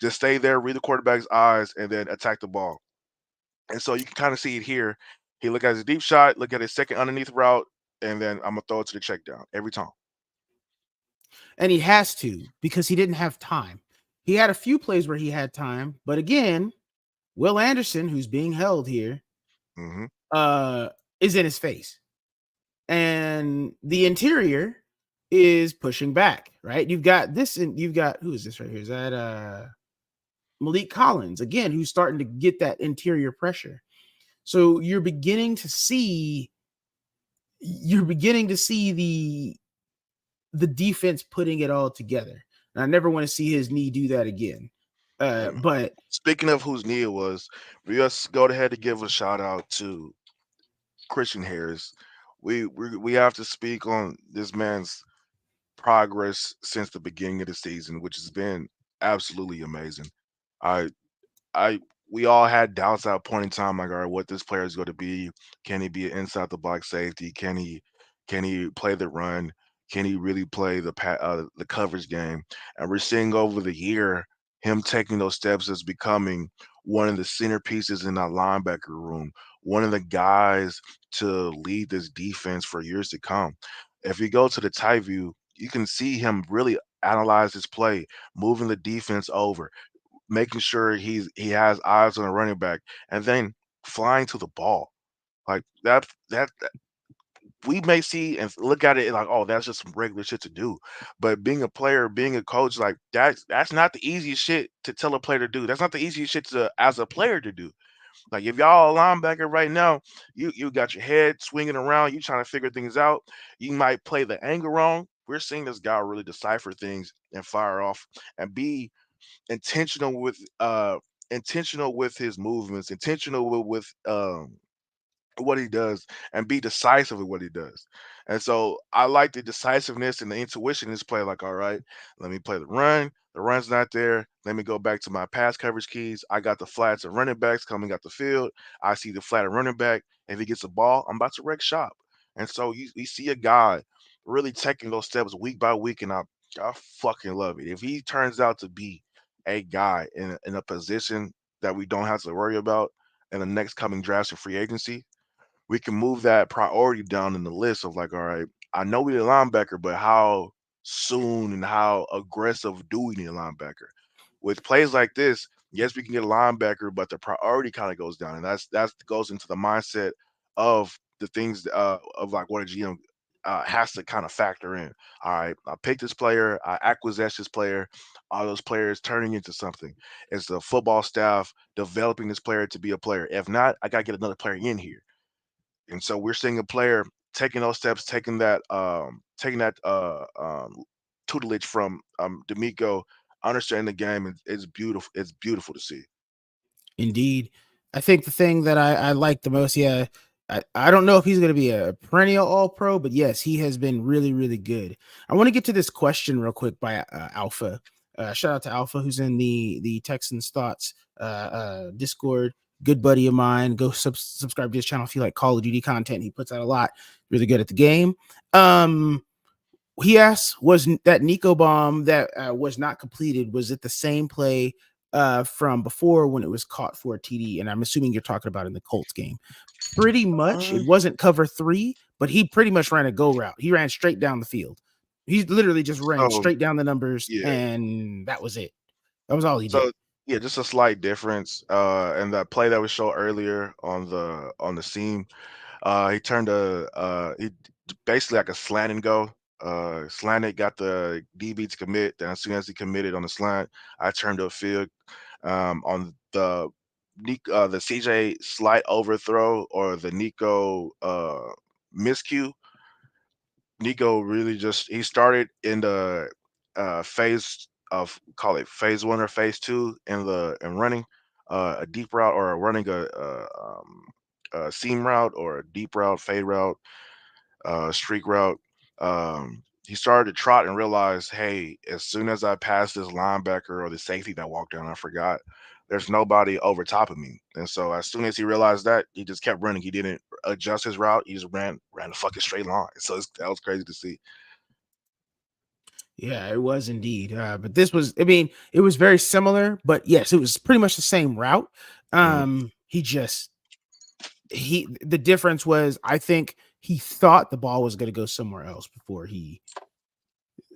just stay there, read the quarterback's eyes, and then attack the ball. And so you can kind of see it here. He look at his deep shot, look at his second underneath route, and then I'm gonna throw it to the check down every time. And he has to because he didn't have time. He had a few plays where he had time, but again, Will Anderson, who's being held here, hmm is in his face. And the interior is pushing back, right? You've got this, and you've got who is this right here? Is that Malik Collins again, who's starting to get that interior pressure. So you're beginning to see the defense putting it all together. And I never want to see his knee do that again. But Speaking of whose knee it was, we just go ahead to give a shout out to Christian Harris. We have to speak on this man's progress since the beginning of the season, which has been absolutely amazing. I I we all had doubts at a point in time, like, all right, what this player is going to be. Can he be an inside the box safety? Can he play the run? Can he really play the coverage game? And we're seeing over the year him taking those steps as becoming one of the centerpieces in that linebacker room, one of the guys to lead this defense for years to come. If you go to the tight view, you can see him really analyze his play, moving the defense over, making sure he has eyes on the running back, and then flying to the ball. Like that we may see and look at it like, oh, that's just some regular shit to do. But being a player, being a coach, like that's not the easiest shit to tell a player to do. That's not the easiest shit to as a player to do. Like if y'all a linebacker right now, you got your head swinging around, you trying to figure things out. You might play the angle wrong. We're seeing this guy really decipher things and fire off and be intentional with his movements, intentional with what he does, and be decisive with what he does. And so I like the decisiveness and the intuition in this play. Like, all right, let me play the run. The run's not there. Let me go back to my pass coverage keys. I got the flats of running backs coming out the field. I see the flat of running back. If he gets a ball, I'm about to wreck shop. And so you see a guy really taking those steps week by week, and I fucking love it. If he turns out to be a guy in a position that we don't have to worry about in the next coming drafts and free agency, we can move that priority down in the list of like, all right, I know we need a linebacker, but how soon and how aggressive do we need a linebacker? With plays like this, yes, we can get a linebacker, but the priority kind of goes down, and that goes into the mindset of the things of like what a GM has to kind of factor in. All right, I picked this player, I acquiesced this player, all those players turning into something. It's the football staff developing this player to be a player. If not, I gotta get another player in here. And so we're seeing a player taking those steps, taking that tutelage from D'Amico, understanding the game. It's beautiful. It's beautiful to see. indeed, I think the thing that I like the most, yeah, I don't know if he's going to be a perennial All Pro, but yes, he has been really, really good. I want to get to this question real quick by Alpha. Shout out to Alpha, who's in the Texans Thoughts Discord. Good buddy of mine. Go subscribe to his channel if you like Call of Duty content. He puts out a lot. Really good at the game. He asks, was that Nico bomb that was not completed, was it the same play from before when it was caught for a TD? And I'm assuming you're talking about in the Colts game. Pretty much, it wasn't cover 3, but he pretty much ran a go route. He ran straight down the field. He literally just ran straight down the numbers, and that was it. That was all he did. So yeah, just a slight difference. And that play that was shown earlier on the seam, he turned he basically like a slant and go. Slanted, got the DB to commit. Then as soon as he committed on the slant, I turned upfield. On the CJ slight overthrow or the Nico miscue, Nico really just he started in the phase of call it phase 1 or phase 2 in running a deep route or running a seam route or a deep route, fade route, streak route. He started to trot and realized, hey, as soon as I pass this linebacker or the safety that walked down, I forgot there's nobody over top of me. And so as soon as he realized that, he just kept running. He didn't adjust his route. He just ran a fucking straight line. So that was crazy to see. Yeah, it was indeed. But this was, I mean, it was very similar, but yes, it was pretty much the same route. The difference was, I think he thought the ball was going to go somewhere else before he.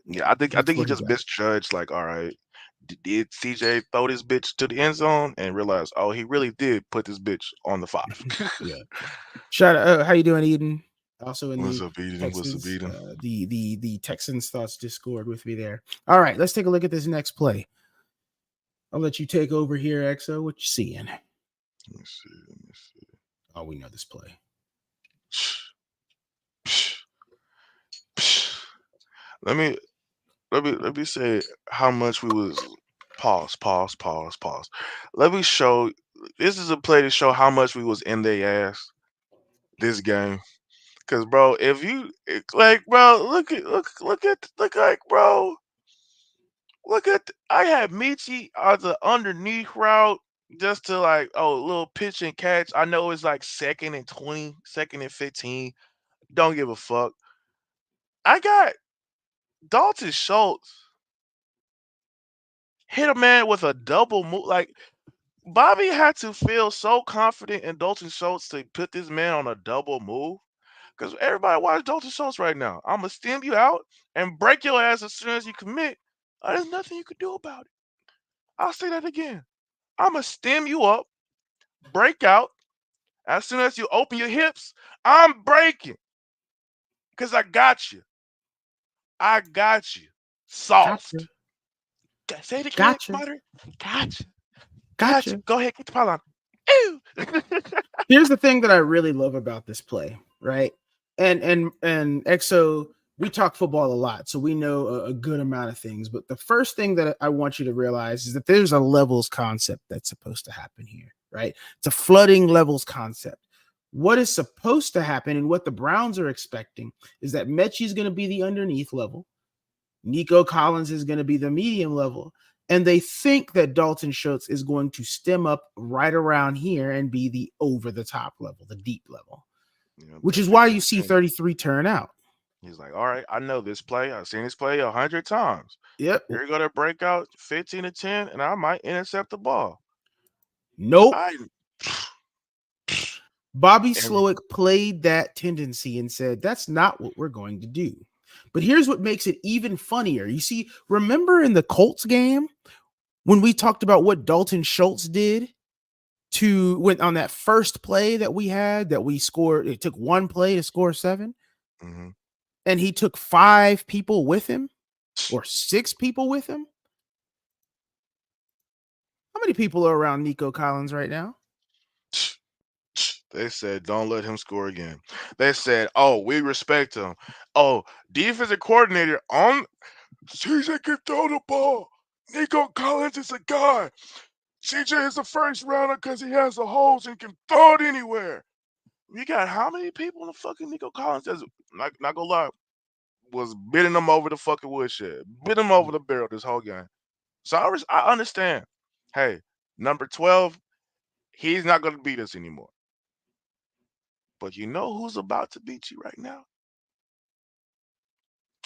Yeah, I think he just misjudged. Like, all right, did CJ throw this bitch to the end zone and realize, oh, he really did put this bitch on the 5. Yeah. Shout out. How you doing, Eden? Also in What's the up, Eden? Texans, What's up, Eden? The Texans Thoughts Discord with me there. All right, let's take a look at this next play. I'll let you take over here, XO. What you seeing? Let me see. Oh, we know this play. Let me say how much we was pause. Let me show. This is a play to show how much we was in their ass this game. Cause bro, if you like, bro, look like, bro, I had Michi on the underneath route just to like, oh, little pitch and catch. I know it's like 2nd and 20, 2nd and 15. Don't give a fuck. I got Dalton Schultz hit a man with a double move. Like Bobby had to feel so confident in Dalton Schultz to put this man on a double move. Because everybody watch Dalton Schultz right now. I'm gonna stem you out and break your ass as soon as you commit. There's nothing you can do about it. I'll say that again. I'm gonna stem you up, break out. As soon as you open your hips, I'm breaking. Because I got you. I got you. Soft. Gotcha. Say it again, Gotcha. Smarter. Gotcha. Gotcha. Go ahead, get the pylon. Here's the thing that I really love about this play, right? And XO, we talk football a lot, so we know a good amount of things. But the first thing that I want you to realize is that there's a levels concept that's supposed to happen here, right? It's a flooding levels concept. What is supposed to happen and what the Browns are expecting is that Mechie is going to be the underneath level. Nico Collins is going to be the medium level. And they think that Dalton Schultz is going to stem up right around here and be the over the top level, the deep level, which is why you see 33 turn out. He's like, all right, I know this play. I've seen this play 100 times. Yep. You're going to break out 15 to 10, and I might intercept the ball. Nope. Bobby Slowick played that tendency and said, that's not what we're going to do. But here's what makes it even funnier. You see, remember in the Colts game when we talked about what Dalton Schultz did on that first play that we had that we scored? It took one play to score 7. Mm-hmm. And he took 5 people with him or 6 people with him. How many people are around Nico Collins right now? They said, don't let him score again. They said, oh, we respect him. Oh, defensive coordinator on CJ can throw the ball. Nico Collins is a guy. CJ is a first rounder because he has the holes and can throw it anywhere. You got how many people in the fucking Nico Collins that's not gonna lie, was bidding them over the fucking woodshed, bidding them over the barrel this whole game. So I understand. Hey, number 12, he's not gonna beat us anymore. But you know who's about to beat you right now?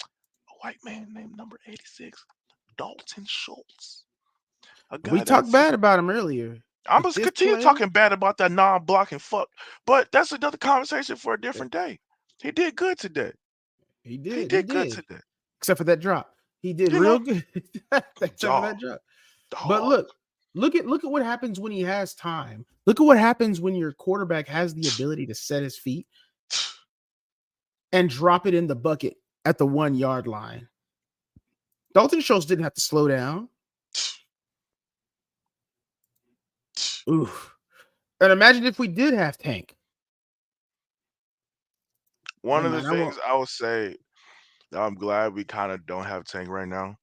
A white man named number 86, Dalton Schultz. A We guy talked that's bad about him earlier. I'm But gonna this continue play, talking bad about that non-blocking fuck, but that's another conversation for a different day. He did good today. he He did. He did good did. today. Except for that drop. He did You real know, good. Except for that dog, drop. But dog. look at what happens when he has time. Look at what happens when your quarterback has the ability to set his feet and drop it in the bucket at the 1 yard line. Dalton Schultz didn't have to slow down. Oof. And imagine if we did have Tank. One Never of the mind. I won't. things I would say that I'm glad we kind of don't have Tank right now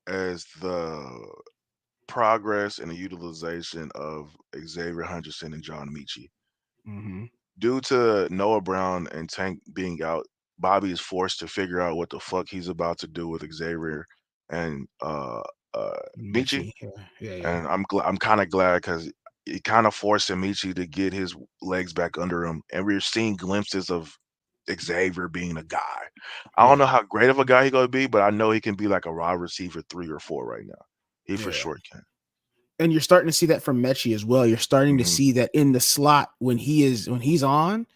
is the progress and the utilization of Xavier Hutchinson and John Michie. Mm-hmm. Due to Noah Brown and Tank being out, Bobby is forced to figure out what the fuck he's about to do with Xavier and Michie. Michie. Yeah. And I'm kind of glad because it kind of forced Michie to get his legs back under him, and we're seeing glimpses of Xavier being a guy. I don't know how great of a guy he's gonna be, but I know he can be like a wide receiver 3 or 4 right now. He for sure can. And you're starting to see that from Mechie as well. You're starting to Mhm. see that in the slot when he's on.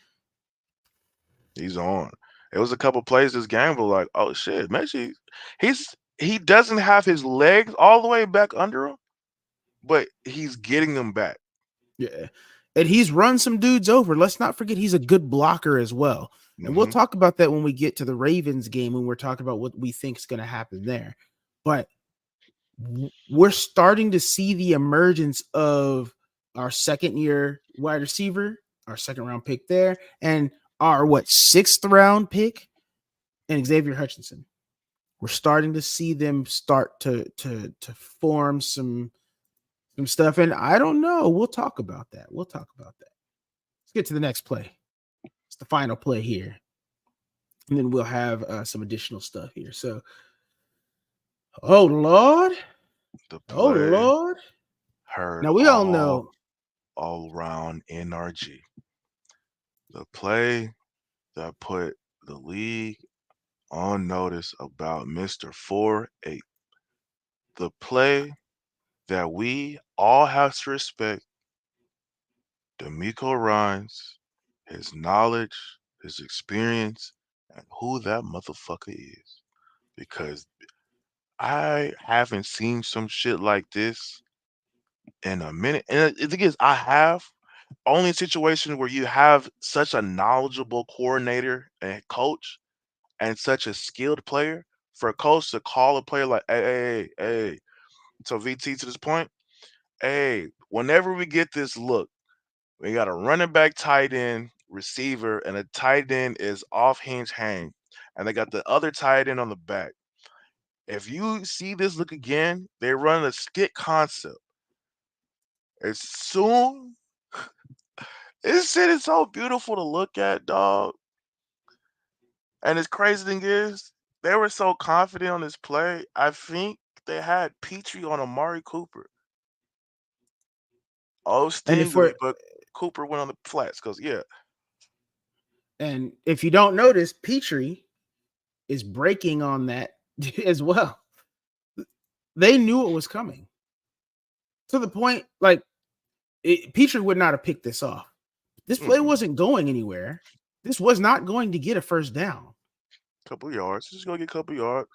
He's on. It was a couple plays this game, but like, oh shit, Messi, he doesn't have his legs all the way back under him, but he's getting them back. Yeah. And he's run some dudes over. Let's not forget he's a good blocker as well. And we'll Mhm. talk about that when we get to the Ravens game when we're talking about what we think is going to happen there. But we're starting to see the emergence of our second year wide receiver, our second round pick there, and our 6th round pick and Xavier Hutchinson. We're starting to see them start to form some stuff. And I don't know. We'll talk about that. Let's get to the next play. It's the final play here. And then we'll have some additional stuff here. So, oh Lord. The Oh play Lord. heard Now we all know all around NRG. The play that put the league on notice about Mr. 4-8. The play that we all have to respect D'Amico Ryans, his knowledge, his experience, and who that motherfucker is. Because I haven't seen some shit like this in a minute. And the thing is, I have only situation where you have such a knowledgeable coordinator and coach and such a skilled player for a coach to call a player like, hey. So VT to this point, hey, whenever we get this look, we got a running back, tight end, receiver, and a tight end is off hinge hang. And they got the other tight end on the back. If you see this look again, they run a skit concept. As soon this shit is so beautiful to look at, dog. And this crazy thing is, they were so confident on this play. I think they had Petrie on Amari Cooper. Oh, and if we're Stingley, but Cooper went on the flats because yeah. and if you don't notice, Petrie is breaking on that as well. They knew it was coming to the point like Petrie would not have picked this off. This play wasn't going anywhere. This was not going to get a first down. Couple yards. Just gonna get a couple yards.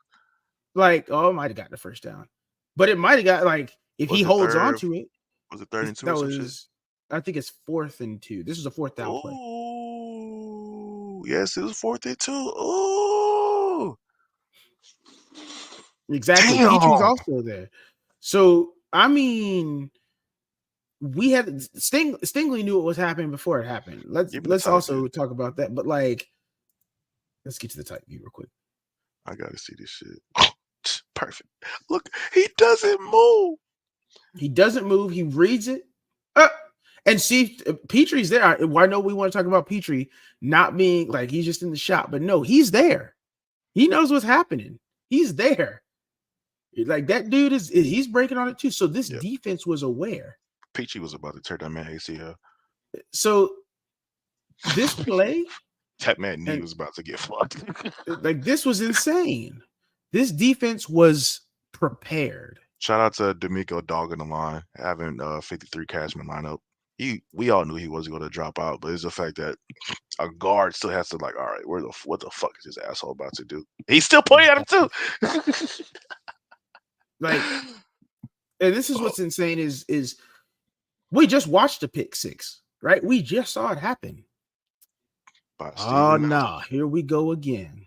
Like, oh, it might have got the first down. But it might have got like if Was he it holds on third? to it. Was it 3rd and 2 That or some shit? was I think it's 4th and 2. This is a 4th down play. Ooh, yes, it was 4th and 2. Ooh, Exactly. damn. Petrie's also there. So I mean, we had Stingley knew what was happening before it happened. Let's also talk about that. But like, let's get to the type view real quick. I gotta see this shit. Perfect. Look, he doesn't move. He doesn't move. He reads it. And see, Petrie's there. I know we want to talk about Petrie not being like he's just in the shop, but no, he's there. He knows what's happening. He's there. Like that dude he's breaking on it too. So this Yeah. defense was aware. Peachy was about to tear that man ACL. So this play That man knee and was about to get fucked. like this was insane. This defense was prepared. Shout out to D'Amico Dog in the line, having 53 Cashman lineup. We all knew he wasn't going to drop out, but it's the fact that a guard still has to like, all right, what the fuck is this asshole about to do? He's still pointing at him too. Like, and this is what's insane is we just watched a pick six, right? We just saw it happen. Oh no, here we go again.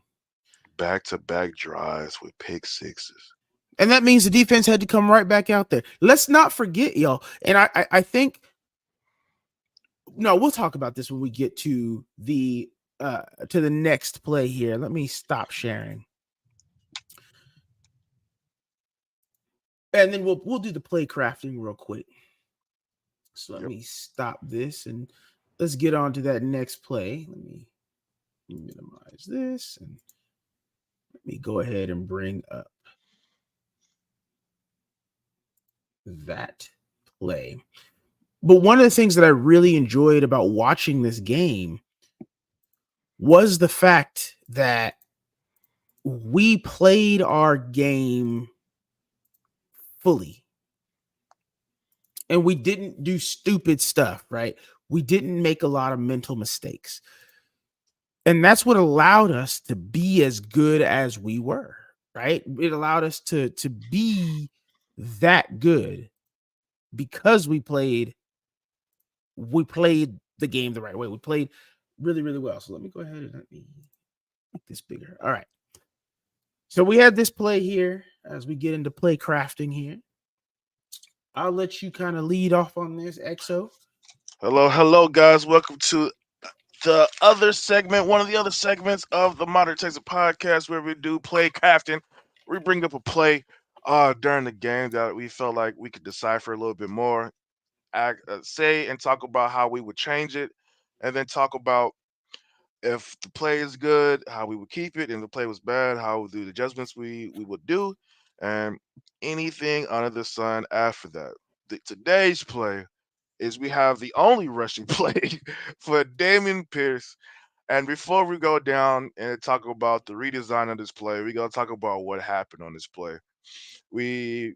Back-to-back drives with pick sixes. And that means the defense had to come right back out there. Let's not forget, y'all. And I think no, we'll talk about this when we get to the next play here. Let me stop sharing. And then we'll do the play crafting real quick. So let me stop this and let's get on to that next play. Let me minimize this and let me go ahead and bring up that play. But one of the things that I really enjoyed about watching this game was the fact that we played our game fully. And we didn't do stupid stuff, right? We didn't make a lot of mental mistakes. And that's what allowed us to be as good as we were, right? It allowed us to be that good because we played the game the right way. We played really, really well. So let me go ahead and let me make this bigger. All right. So we have this play here as we get into play crafting here. I'll let you kind of lead off on this, XO. Hello, guys. Welcome to the other segment, one of the other segments of the Modern Texas podcast where we do play crafting. We bring up a play during the game that we felt like we could decipher a little bit more, say and talk about how we would change it, and then talk about if the play is good, how we would keep it, and if the play was bad, how we would do the adjustments we would do, and anything under the sun after that. Today's play is we have the only rushing play for Damian Pierce. And before we go down and talk about the redesign of this play, we're gonna talk about what happened on this play. We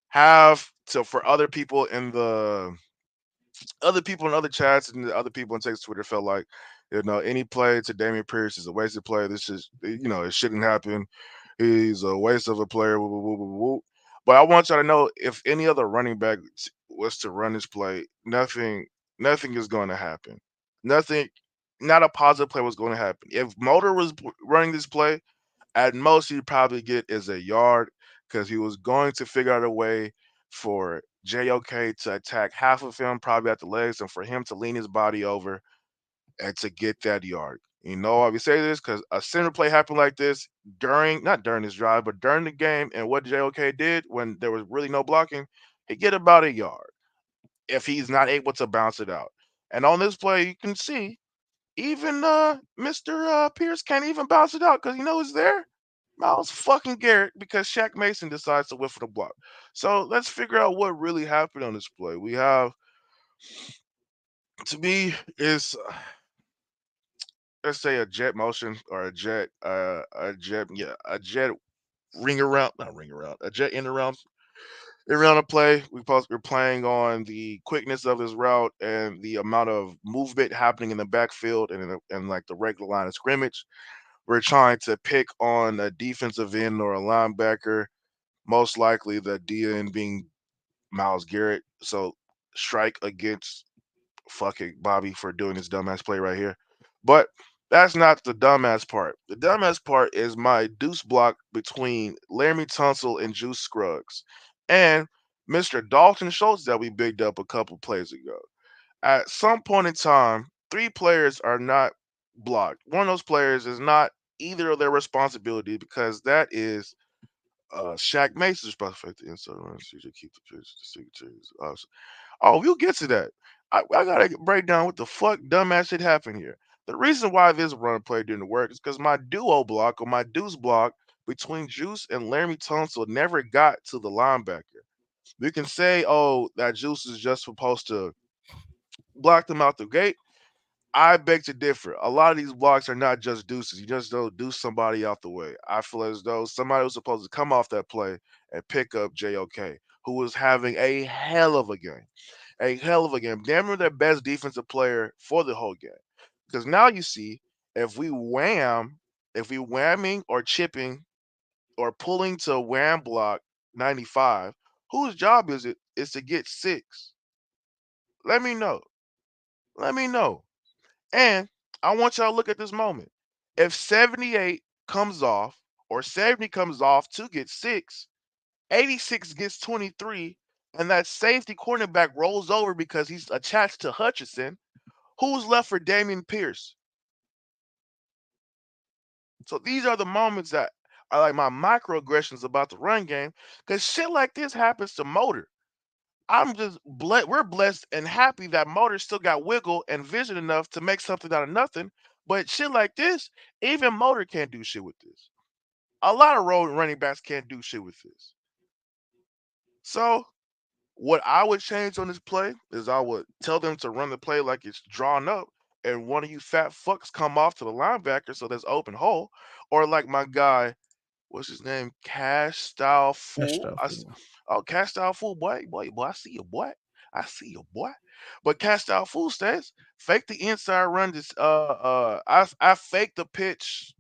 have to for other people in other chats and the other people on Texas Twitter felt like, any play to Damian Pierce is a wasted play. This is, it shouldn't happen. He's a waste of a player. Woo, woo, woo, woo, woo. But I want y'all to know if any other running back was to run this play, nothing is going to happen. Nothing, not a positive play was going to happen. If Motor was running this play, at most he'd probably get is a yard because he was going to figure out a way for JOK to attack half of him, probably at the legs, and for him to lean his body over and to get that yard. You know why we say this? Because a center play happened like this not during this drive, but during the game. And what JOK did when there was really no blocking, he get about a yard if he's not able to bounce it out. And on this play, you can see even Mr. Pierce can't even bounce it out because you know it's there. Miles fucking Garrett because Shaq Mason decides to whiff the block. So let's figure out what really happened on this play. We have, to me, is let's say a jet motion or a jet ring around, not ring around, a jet in around a play. We're playing on the quickness of his route and the amount of movement happening in the backfield and like the regular line of scrimmage. We're trying to pick on a defensive end or a linebacker, most likely the DN being Miles Garrett. So strike against fucking Bobby for doing this dumbass play right here. But that's not the dumbass part. The dumbass part is my deuce block between Laramie Tunsil and Juice Scruggs and Mr. Dalton Schultz that we bigged up a couple plays ago. At some point in time, three players are not blocked. One of those players is not either of their responsibility because that is Shaq Mason's responsibility. Inside run, CJ keep the pitch, the signatures. Oh, we'll get to that. I gotta break down what the fuck dumbass shit happened here. The reason why this run play didn't work is because my duo block or my deuce block between Juice and Laramie Tunsil never got to the linebacker. We can say, oh, that Juice is just supposed to block them out the gate. I beg to differ. A lot of these blocks are not just deuces. You just don't deuce somebody out the way. I feel as though somebody was supposed to come off that play and pick up JOK, who was having a hell of a game. A hell of a game. Damn near their best defensive player for the whole game. Because now you see, if we whamming or chipping or pulling to wham block 95, whose job is it is to get 6? Let me know. Let me know. And I want y'all to look at this moment. If 78 comes off or 70 comes off to get 6, 86 gets 23, and that safety cornerback rolls over because he's attached to Hutchinson, who's left for Damian Pierce? So these are the moments that are like my microaggressions about the run game, because shit like this happens to Motor. I'm just we're blessed and happy that Motor still got wiggle and vision enough to make something out of nothing. But shit like this, even Motor can't do shit with this. A lot of road running backs can't do shit with this. So what I would change on this play is I would tell them to run the play like it's drawn up, and one of you fat fucks come off to the linebacker so there's open hole, or like my guy, what's his name, Cash Style That's Fool. stuff. Oh, Cash Style Fool, boy, I see you, boy. I see you, boy. But Cash Style Fool says, fake the inside run. This I fake the pitch,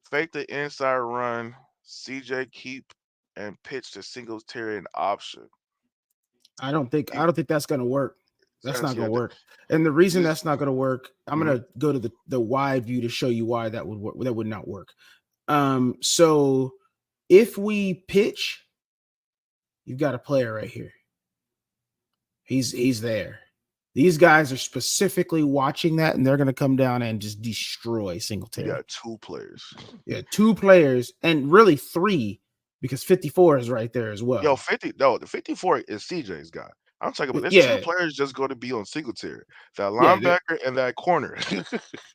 fake the inside run. CJ keep and pitch the Singletary an option. I don't think He that's gonna work. That's says, not yeah, gonna work. And the reason this. that's not gonna work, I'm Mhm. gonna go to the wide view to show you why that would work. That would not work. So if we pitch, you've got a player right here. He's there. These guys are specifically watching that, and they're gonna come down and just destroy You Singletary. got 2 players. Yeah, 2 players, and really 3 because 54 is right there as Yo, well. 50. No, the 54 is CJ's guy. I'm talking about there's 2 Yeah, players just going to be on Singletary, that yeah, linebacker and that corner.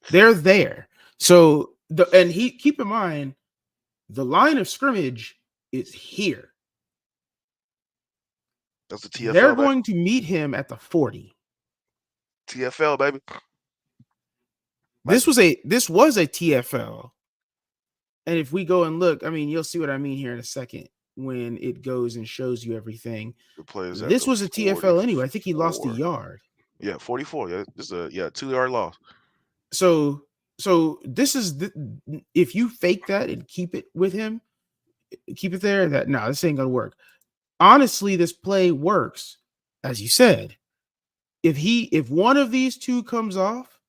they're there. So he keep in mind the line of scrimmage is here. That's the They're TFL, baby. going to meet him at the 40. TFL, baby. This was a TFL. And if we go and look, I mean, you'll see what I mean here in a second when it goes and shows you everything. The players at This the was a TFL anyway. I think he lost a 44. yard. Yeah, 44. Yeah, this is a 2-yard loss. So this is if you fake that and keep it with him, keep it there. That no, this ain't gonna work. Honestly, this play works, as you said. If one of these 2 comes off,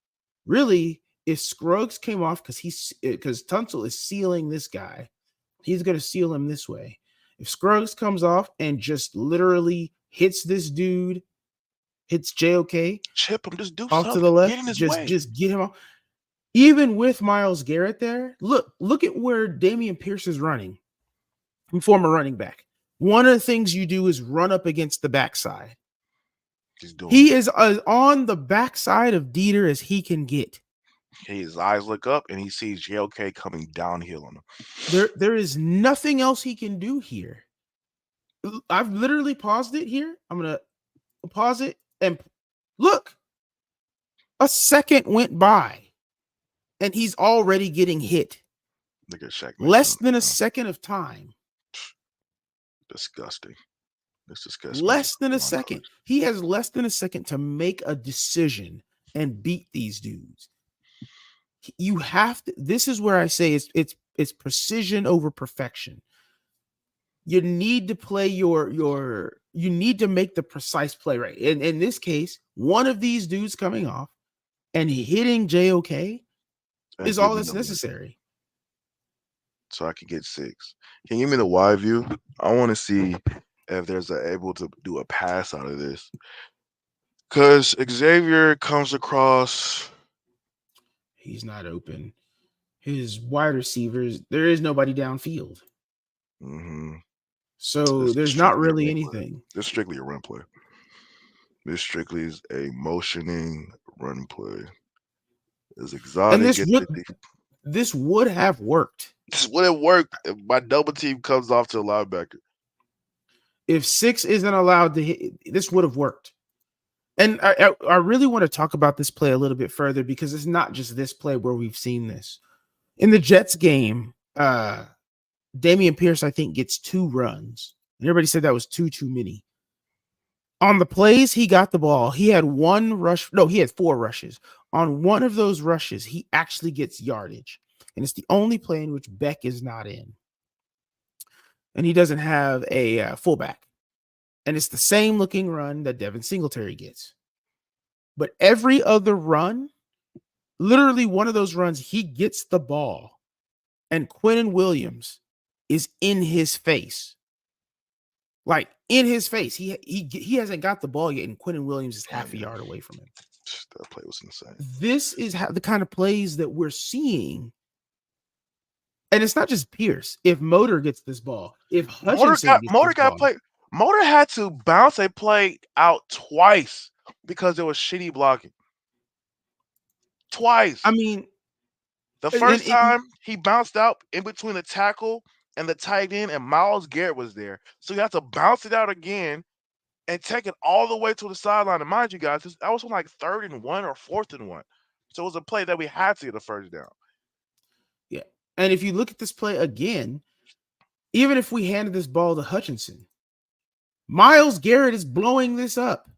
really, if Scruggs came off because Tunsil is sealing this guy, he's gonna seal him this way. If Scruggs comes off and just literally hits this dude, hits JOK Chip him, just do off to something. the left, Get in his just way. get him off. Even with Myles Garrett there, look at where Damian Pierce is running. Former running back. One of the things you do is run up against the backside. He is as on the backside of Dieter as he can get. His eyes look up and he sees JLK coming downhill on him. There is nothing else he can do here. I've literally paused it here. I'm gonna pause it and look. A second went by, and he's already getting hit. Look at Shaq. Less than a second of time. Disgusting. This disgusts Less than a second. He has less than a second to make a decision and beat these dudes. You have to. This is where I say it's precision over perfection. You need to play you need to make the precise play right. In this case, one of these dudes coming off and hitting JOK is all that's necessary. So I can get 6. Can you give me the wide view? I want to see if there's able to do a pass out of this. Because Xavier comes across. He's not open. His wide receivers, there is nobody downfield. Mm-hmm. So there's not really anything. It's strictly a run play. This strictly is a motioning run play. It's And exotic. this would have worked This would have worked if my double team comes off to a linebacker. if 6 isn't allowed to hit. This would have worked. And I really want to talk about this play a little bit further because it's not just this play where we've seen this. In the Jets game, Dameon Pierce, I think, gets 2 runs. And everybody said that was too many. On the plays, he got the ball. He had 1 rush. No, he had 4 rushes. On one of those rushes, he actually gets yardage. And it's the only play in which Beck is not in. And he doesn't have a fullback. And it's the same looking run that Devin Singletary gets. But every other run, literally one of those runs, he gets the ball. And Quinnen Williams is in his face. Like in his face. He hasn't got the ball yet, and Quinnen Williams is half a yard away from him. That play was insane. This is the kind of plays that we're seeing. And it's not just Pierce. If Motor gets this ball, if Hutchinson Motor had to bounce a play out twice because there was shitty blocking. Twice. I mean, the first time he bounced out in between the tackle and the tight end, and Myles Garrett was there. So you have to bounce it out again and take it all the way to the sideline. And mind you guys, that was on like 3rd and 1 or 4th and 1. So it was a play that we had to get a first down. Yeah. And if you look at this play again, even if we handed this ball to Hutchinson, Myles Garrett is blowing this up.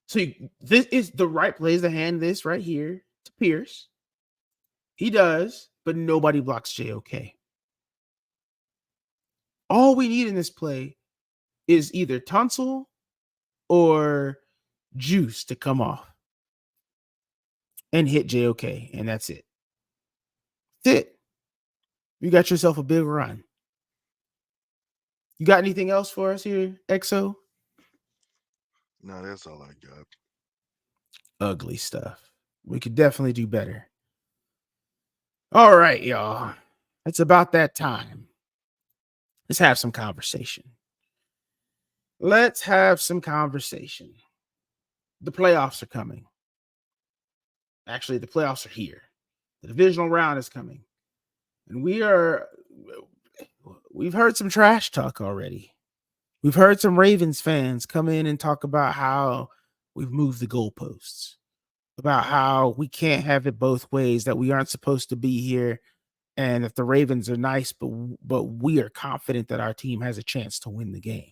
So this is the right place to hand this right here to Pierce. He does, but nobody blocks JOK. All we need in this play is either Tunsil or Juice to come off and hit JOK, and that's it. That's it. You got yourself a big run. You got anything else for us here, XO? No, that's all I got. Ugly stuff. We could definitely do better. All right, y'all. It's about that time. Let's have some conversation. Let's have some conversation. The playoffs are coming. Actually, the playoffs are here. The divisional round is coming. And we've heard some trash talk already. We've heard some Ravens fans come in and talk about how we've moved the goalposts, about how we can't have it both ways, that we aren't supposed to be here, and that the Ravens are nice, but we are confident that our team has a chance to win the game.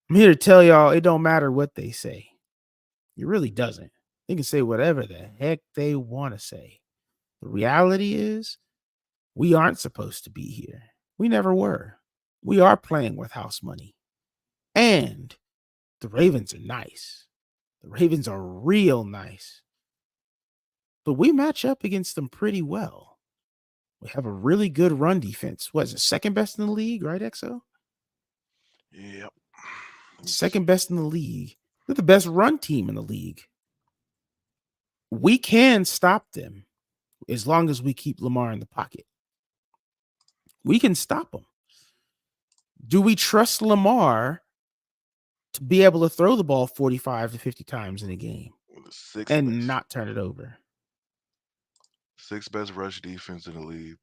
I'm here to tell y'all it don't matter what they say. It really doesn't. They can say whatever the heck they want to say. The reality is we aren't supposed to be here. We never were. We are playing with house money. And the Ravens are nice. The Ravens are real nice. But we match up against them pretty well. We have a really good run defense. What is it? Second best in the league, right, XO? Yep. Second best in the league. They're the best run team in the league. We can stop them as long as we keep Lamar in the pocket. We can stop them. Do we trust Lamar to be able to throw the ball 45 to 50 times in a game and not turn it over? 6th best rush defense in the league.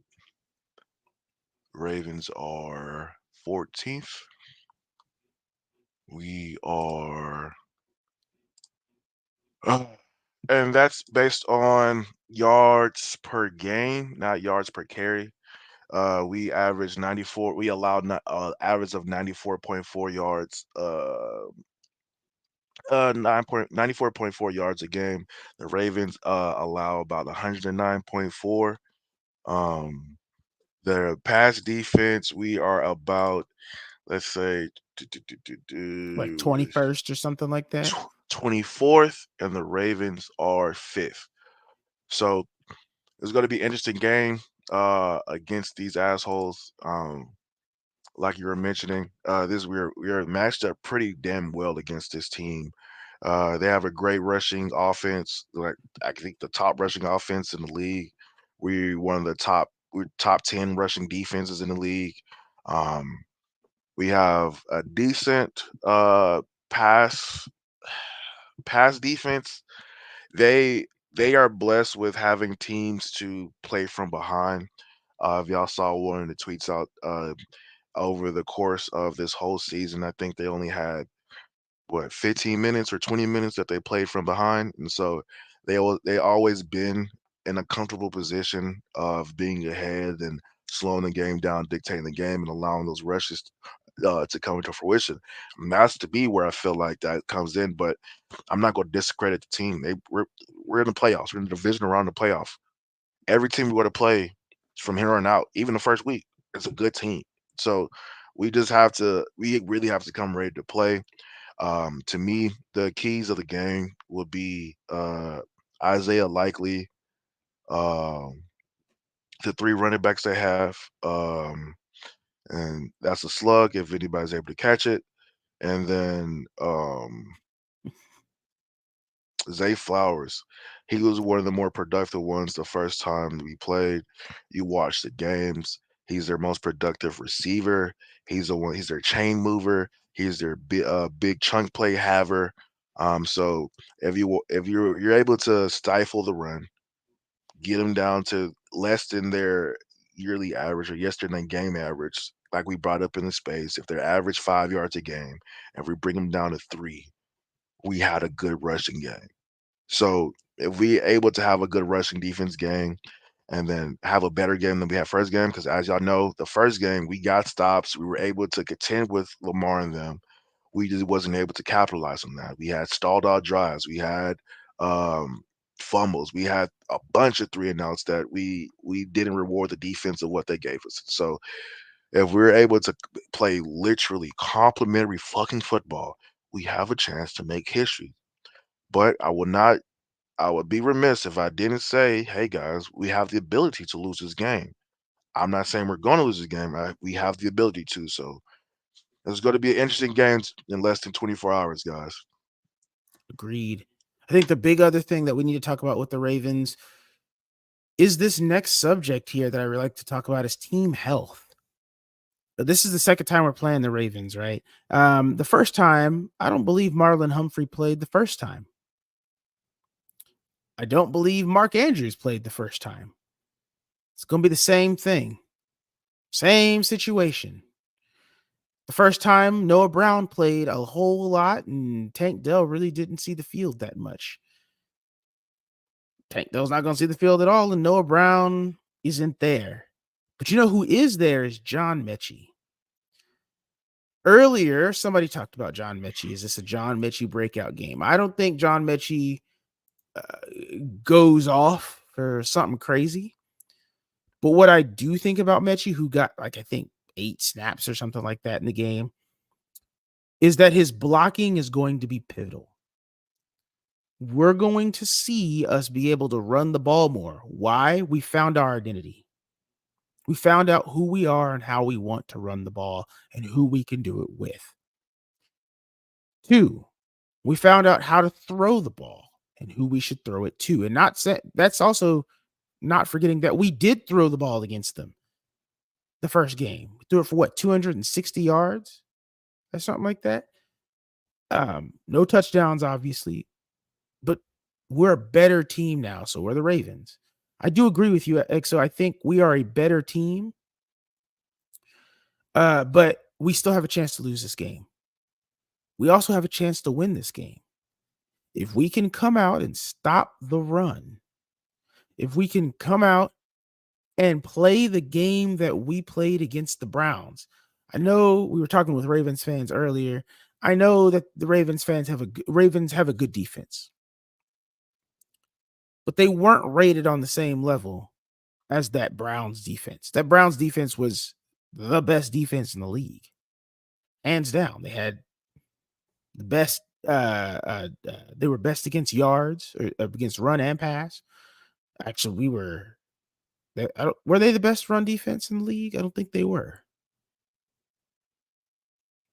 Ravens are 14th. We are, and that's based on yards per game, not yards per carry. We averaged 94. We allowed average of 94.4 yards. 94.4 yards a game. The Ravens allow about 109.4. Their pass defense, we are about, let's say, like 21st or something like that. 24th, and the Ravens are 5th. So it's going to be an interesting game against these assholes. Like you were mentioning, we're matched up pretty damn well against this team. They have a great rushing offense. Like I think the top rushing offense in the league. We're top 10 rushing defenses in the league. We have a decent pass defense. They they are blessed with having teams to play from behind. If y'all saw one of the tweets out over the course of this whole season, I think they only had what 15 minutes or 20 minutes that they played from behind, and so they always been in a comfortable position of being ahead and slowing the game down, dictating the game, and allowing those rushes to come into fruition. And that's to be where I feel like that comes in. But I'm not going to discredit the team. We're in the playoffs. We're in the division around the playoff. Every team we go to play from here on out, even the first week, is a good team. So we really have to come ready to play. To me, the keys of the game would be Isaiah Likely, um, the three running backs they have, and that's a slug if anybody's able to catch it. And then Zay Flowers, he was one of the more productive ones the first time we played. You watch the games. He's their most productive receiver. He's their chain mover. He's their big chunk play haver. So if you're able to stifle the run, get them down to less than their yearly average or yesterday game average, like we brought up in the space, if they're average 5 yards a game, and we bring them down to 3, we had a good rushing game. So if we able to have a good rushing defense game and then have a better game than we had first game, because as y'all know, the first game we got stops, we were able to contend with Lamar and them. We just wasn't able to capitalize on that. We had stalled out drives, we had um, fumbles, we had a bunch of 3-and-outs that we didn't reward the defense of what they gave us. So if we're able to play literally complimentary fucking football, we have a chance to make history. But I would be remiss if I didn't say, hey guys, we have the ability to lose this game. I'm not saying we're going to lose this game. We have the ability to. So it's going to be an interesting game in less than 24 hours, guys. Agreed. I think the big other thing that we need to talk about with the Ravens is this next subject here that I really like to talk about is team health. This is the second time we're playing the Ravens, right? The first time, I don't believe Marlon Humphrey played the first time. I don't believe Mark Andrews played the first time. It's going to be the same thing. Same situation. The first time, Noah Brown played a whole lot, and Tank Dell really didn't see the field that much. Tank Dell's not going to see the field at all, and Noah Brown isn't there. But you know who is there is John Mechie. Earlier, somebody talked about John Mechie. Is this a John Mechie breakout game? I don't think John Mechie goes off for something crazy. But what I do think about Mechie, who got I think 8 snaps or something like that in the game, is that his blocking is going to be pivotal. We're going to see us be able to run the ball more. Why? We found our identity. We found out who we are and how we want to run the ball and who we can do it with. 2, we found out how to throw the ball and who we should throw it to. And that's also not forgetting that we did throw the ball against them the first game. We threw it for what, 260 yards or something like that. No touchdowns, obviously, but we're a better team now. So we're the Ravens. I do agree with you, Exo. I think we are a better team, but we still have a chance to lose this game. We also have a chance to win this game. If we can come out and stop the run, if we can come out and play the game that we played against the Browns. I know we were talking with Ravens fans earlier. I know that the Ravens have a good defense, but they weren't rated on the same level as that Browns defense. That Browns defense was the best defense in the league, hands down. They had the best. They were best against yards or against run and pass. Actually, we were. Were they the best run defense in the league? I don't think they were.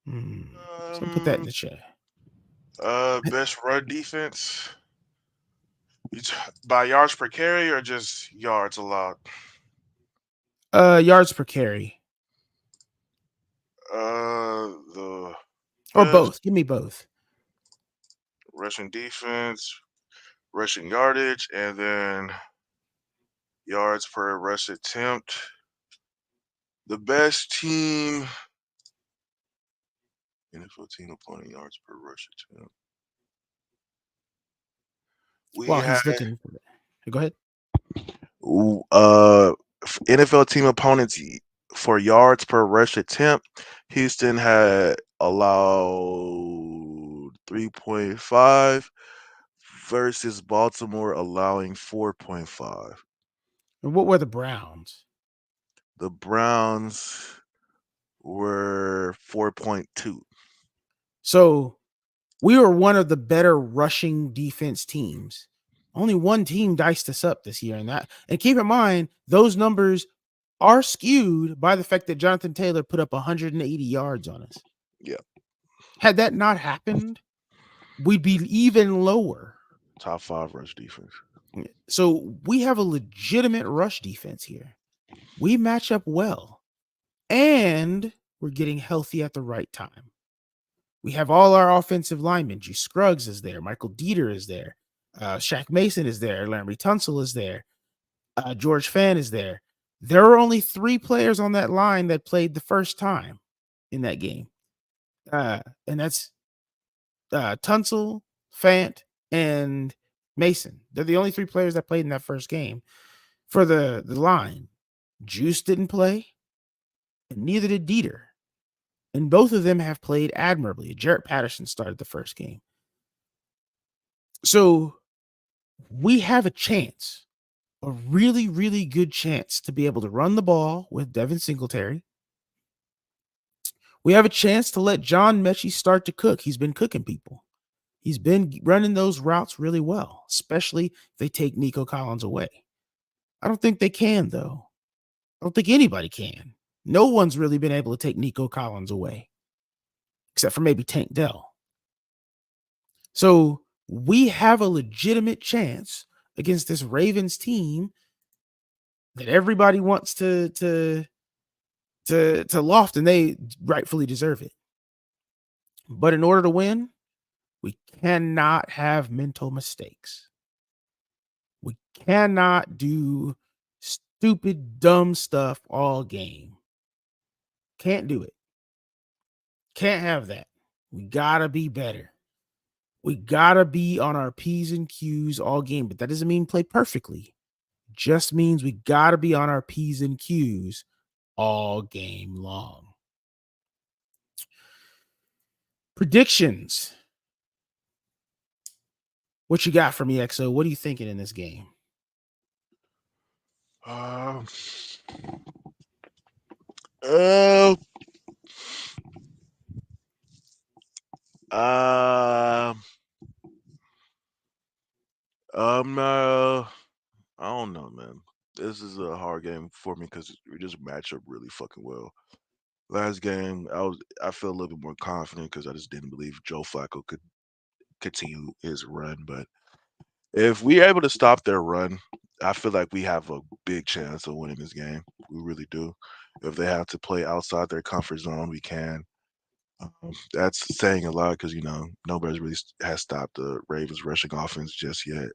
So put that in the chat. Best run defense by yards per carry or just yards allowed? Yards per carry. The Or best both. Give me both. rushing defense, rushing yardage, and then yards per rush attempt. The best team, NFL team opponent yards per rush attempt. We While had he's looking for that. Go ahead. NFL team opponents for yards per rush attempt. Houston had allowed 3.5 versus Baltimore allowing 4.5. And what were the Browns? The Browns were 4.2. So we were one of the better rushing defense teams. Only one team diced us up this year, and keep in mind those numbers are skewed by the fact that Jonathan Taylor put up 180 yards on us. Yeah. Had that not happened, we'd be even lower. Top 5 rush defense. So we have a legitimate rush defense here. We match up well, and we're getting healthy at the right time. We have all our offensive linemen. G. Scruggs is there. Michael Dieter is there. Shaq Mason is there. Larry Tunsil is there. George Fan is there. There are only 3 players on that line that played the first time in that game. And that's Tunsil, Fant, and Mason. They're the only 3 players that played in that first game for the line. Juice didn't play, and neither did Dieter. And both of them have played admirably. Jarrett Patterson started the first game. So we have a chance, a really, really good chance to be able to run the ball with Devin Singletary. We have a chance to let John Mechie start to cook. He's been cooking people. He's been running those routes really well, especially if they take Nico Collins away. I don't think they can, though. I don't think anybody can. No one's really been able to take Nico Collins away, except for maybe Tank Dell. So we have a legitimate chance against this Ravens team that everybody wants to loft, and they rightfully deserve it. But in order to win, we cannot have mental mistakes. We cannot do stupid, dumb stuff all game. Can't do it. Can't have that. We gotta be better. We gotta be on our P's and Q's all game, but that doesn't mean play perfectly. It just means we gotta be on our P's and Q's all game long. Predictions. What you got for me, XO? What are you thinking in this game? Um, uh, uh, I don't know, man. This is a hard game for me because we just match up really fucking well. Last game, I feel a little bit more confident because I just didn't believe Joe Flacco could continue his run. But if we're able to stop their run, I feel like we have a big chance of winning this game. We really do. If they have to play outside their comfort zone, we can. That's saying a lot because nobody's really has stopped the Ravens rushing offense just yet.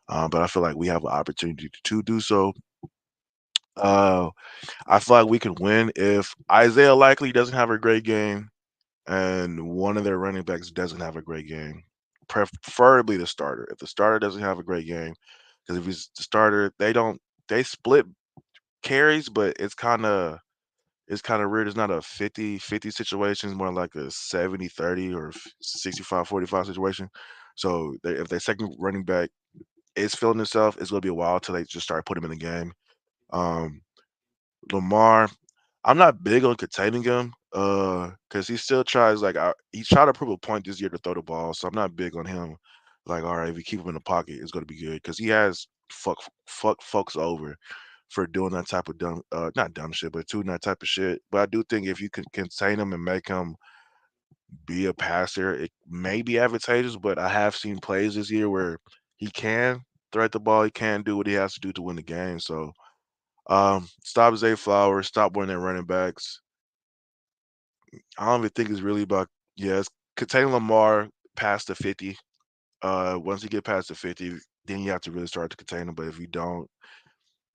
But I feel like we have an opportunity to do so. Uh, I feel like we can win if Isaiah Likely doesn't have a great game and one of their running backs doesn't have a great game. Preferably the starter. If the starter doesn't have a great game, because if he's the starter, they split carries, but it's kind of weird. It's not a 50-50 situation. It's more like a 70-30 or 65-45 situation. So if their second running back is feeling himself, it's going to be a while till they just start putting him in the game. Um, Lamar, I'm not big on containing him, because he still tries he's trying to prove a point this year to throw the ball. So I'm not big on him. Like, all right, if you keep him in the pocket, it's gonna be good because he has fuck folks over for doing that type of dumb, not dumb shit, but doing that type of shit. But I do think if you can contain him and make him be a passer, it may be advantageous. But I have seen plays this year where he can thread the ball, he can do what he has to do to win the game. So stop Zay Flowers, stop winning their running backs. I don't even think it's really about it's containing Lamar past the 50. Once you get past the 50, then you have to really start to contain him. But if you don't,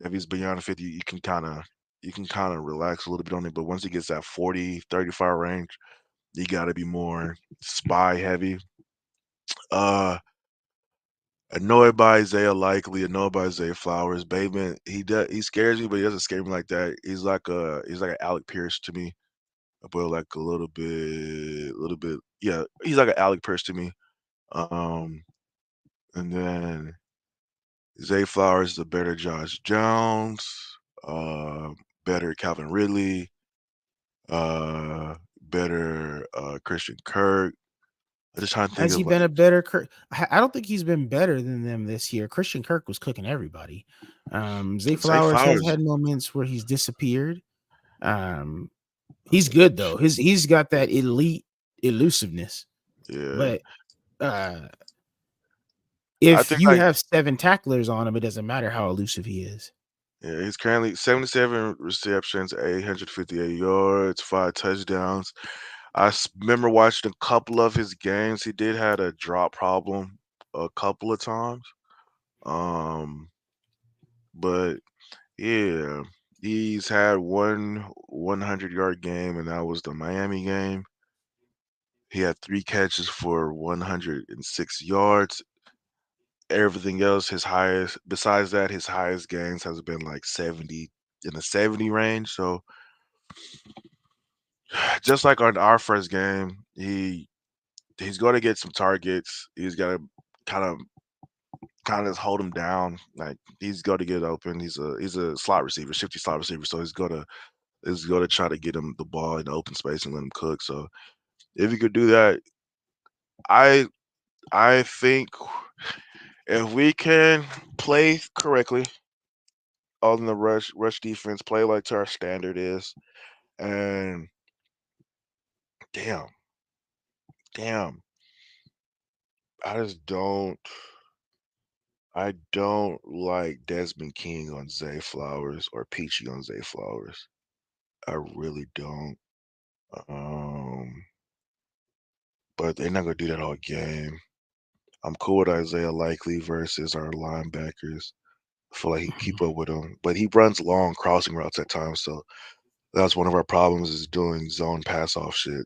if he's beyond the 50, you can kind of relax a little bit on it. But once he gets that 40, 35 range, you gotta be more spy heavy. Uh Annoyed by Isaiah Likely, annoyed by Isaiah Flowers. Bateman, he scares me, but he doesn't scare me like that. He's like an Alec Pierce to me, but like a little bit, yeah. He's like an Alec Pierce to me. Um, and then Zay Flowers is a better Josh Jones, uh, better Calvin Ridley, better Christian Kirk. I'm just trying to think Has he of been like, a better I don't think he's been better than them this year. Christian Kirk was cooking everybody. Zay Zay Flowers has Flowers. had moments where he's disappeared. Um, he's good though. He's got that elite elusiveness. Yeah, But I if think you like have 7 tacklers on him, it doesn't matter how elusive he is. yeah, he's currently 77 receptions, 858 yards, 5 touchdowns. Remember watching a couple of his games. He did had a drop problem a couple of times. Um, but yeah, he's had one 100-yard game, and that was the Miami game. He had 3 catches for 106 yards. Everything else, besides that, his highest gains has been like 70 in the 70 range. So just like on our first game, he's going to get some targets. He's got to kind of hold him down. Like he's got to get open. He's a slot receiver, shifty slot receiver. So he's gonna try to get him the ball in the open space and let him cook. So if he could do that, I I think if we can play correctly on the rush defense, play like to our standard is, and damn, damn, I just don't like Desmond King on Zay Flowers or Peachy on Zay Flowers. I really don't. Um, but they're not gonna do that all game. I'm cool with Isaiah Likely versus our linebackers. I feel like he can keep up with him, but he runs long crossing routes at times. So that's one of our problems is doing zone pass off shit.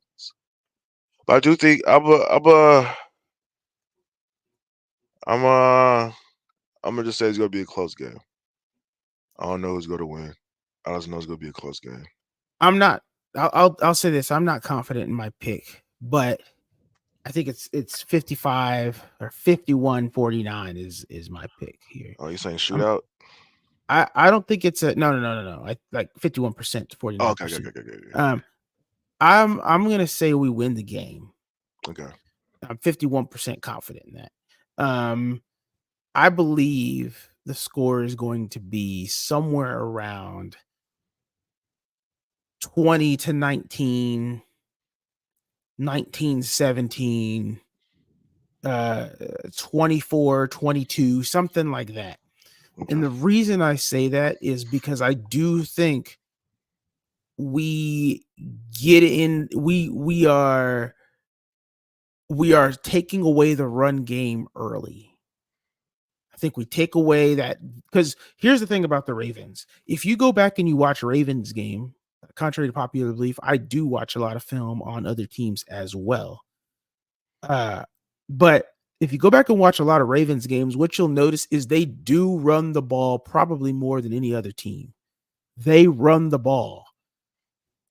But I do think I'm gonna just say it's gonna be a close game. I don't know who's gonna win. I just know it's gonna be a close game. I'm not. I'll say this. I'm not confident in my pick, but I think it's 55 or 51-49 is my pick here. Oh, you saying I'm, shootout? I don't think it's a no. I like 51% to Oh, okay, 49%. okay, okay, okay, okay. I'm gonna say we win the game. Okay. I'm 51% confident in that. I believe the score is going to be somewhere around 20-19, 19-17, 24-22, something like that. Okay. And the reason I say that is because I do think we get in we are taking away the run game early. I think we take away that because here's the thing about the Ravens. If you go back and you watch Ravens game, contrary to popular belief, I do watch a lot of film on other teams as well. But if you go back and watch a lot of Ravens games, what you'll notice is they do run the ball probably more than any other team. They run the ball.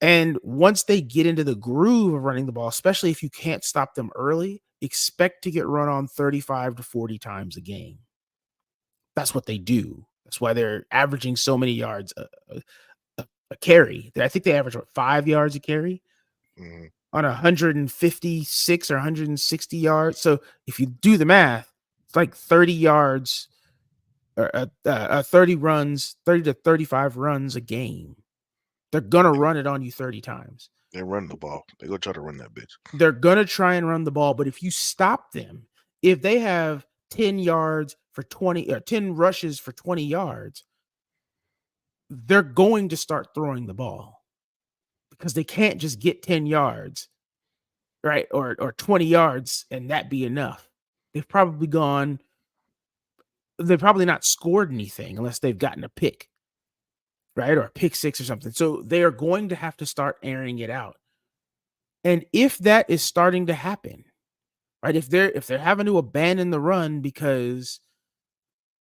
And once they get into the groove of running the ball, especially if you can't stop them early, expect to get run on 35 to 40 times a game. That's what they do. That's why they're averaging so many yards a carry. I think they average 5 yards a carry Mm-hmm. on 156 or 160 yards. So if you do the math, it's like 30 yards or 30 runs, 30 to 35 runs a game. They're going to run it on you 30 times. They run the ball. They go try to run that bitch. They're going to try and run the ball. But if you stop them, if they have 10 yards for 20 or 10 rushes for 20 yards, they're going to start throwing the ball because they can't just get 10 yards, right? Or 20 yards and that be enough. They've probably not scored anything unless they've gotten a pick, right? Or a pick six or something. So they are going to have to start airing it out. And if that is starting to happen, right? If they're having to abandon the run because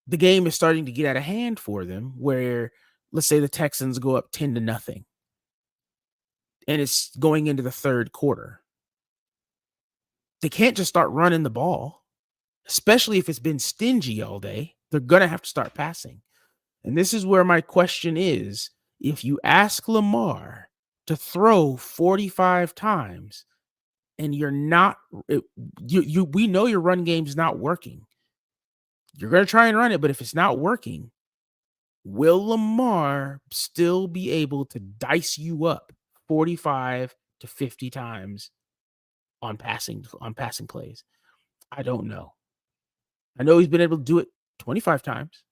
the game is starting to get out of hand for them, where let's say the Texans go up 10-0 and it's going into the third quarter, they can't just start running the ball, especially if it's been stingy all day. They're going to have to start passing. And this is where my question is, if you ask Lamar to throw 45 times and you're not, we know your run game's not working. You're going to try and run it, but if it's not working, will Lamar still be able to dice you up 45 to 50 times on passing plays? I don't know. I know he's been able to do it 25 times,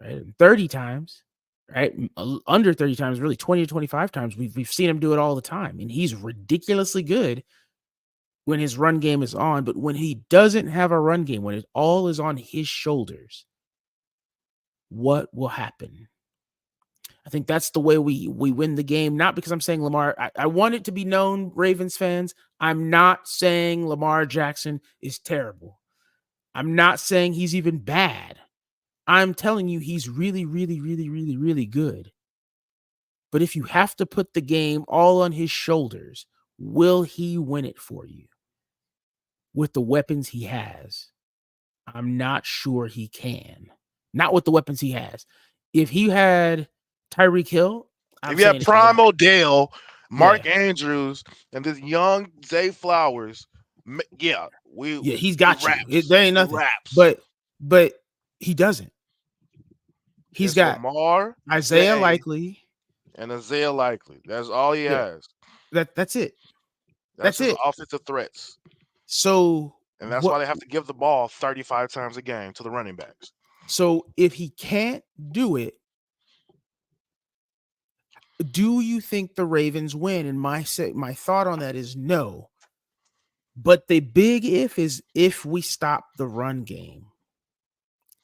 right? 30 times, right? Under 30 times, really 20 to 25 times. We've seen him do it all the time, and he's ridiculously good when his run game is on. But when he doesn't have a run game, when it all is on his shoulders, what will happen? I think that's the way we win the game. Not because I'm saying Lamar. I want it to be known, Ravens fans, I'm not saying Lamar Jackson is terrible. I'm not saying he's even bad. I'm telling you he's really, really, really, really, really good. But if you have to put the game all on his shoulders, will he win it for you with the weapons he has? I'm not sure he can. Not with the weapons he has. If he had Tyreek Hill, if you have Prime Odell, Mark Andrews, and this young Zay Flowers, he's got you. There ain't nothing. But he doesn't. He's got Lamar, Isaiah Likely, and Isaiah Likely. That's all he has. That's it. That's his it. Offensive threats. So, and that's why they have to give the ball 35 times a game to the running backs. So if he can't do it, do you think the Ravens win? And my thought on that is no. But the big if is if we stop the run game.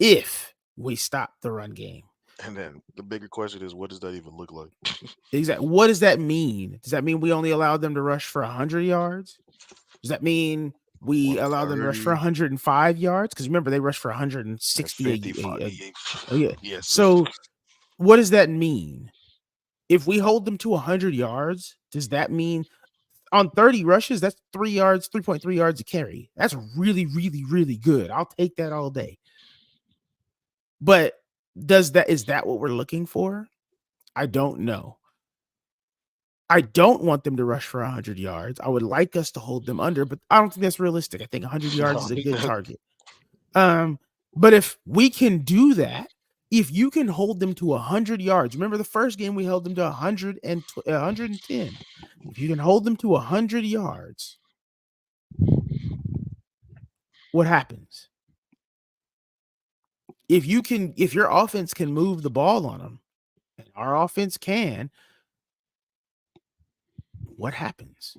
If we stop the run game. And then the bigger question is, what does that even look like? Exactly. What does that mean? Does that mean we only allow them to rush for 100 yards? Does that mean we allow them to rush for 105 yards? Because remember, they rushed for 160. Yes. So what does that mean? If we hold them to 100 yards, does that mean on 30 rushes, that's 3.3 yards a carry? That's really, really, really good. I'll take that all day. But is that what we're looking for? I don't know. I don't want them to rush for 100 yards. I would like us to hold them under, but I don't think that's realistic. I think 100 yards is a good target. But if we can do that, if you can hold them to 100 yards, remember the first game we held them to 110. If you can hold them to 100 yards, what happens? If your offense can move the ball on them, and our offense can, what happens?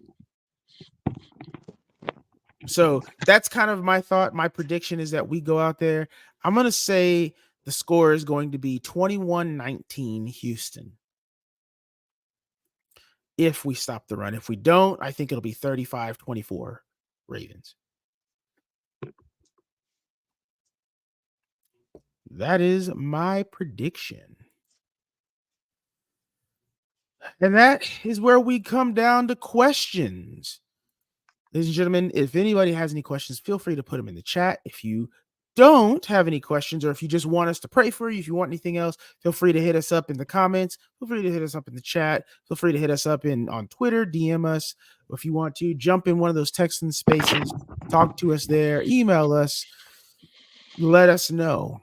So that's kind of my thought. My prediction is that we go out there. I'm going to say the score is going to be 21-19 Houston. If we stop the run. If we don't, I think it'll be 35-24 Ravens. That is my prediction. And that is where we come down to questions. Ladies and gentlemen, if anybody has any questions, feel free to put them in the chat. If you don't have any questions, or if you just want us to pray for you, if you want anything else, feel free to hit us up in the comments. Feel free to hit us up in the chat. Feel free to hit us up on Twitter, DM us. If you want to, jump in one of those texting spaces, talk to us there, email us, let us know.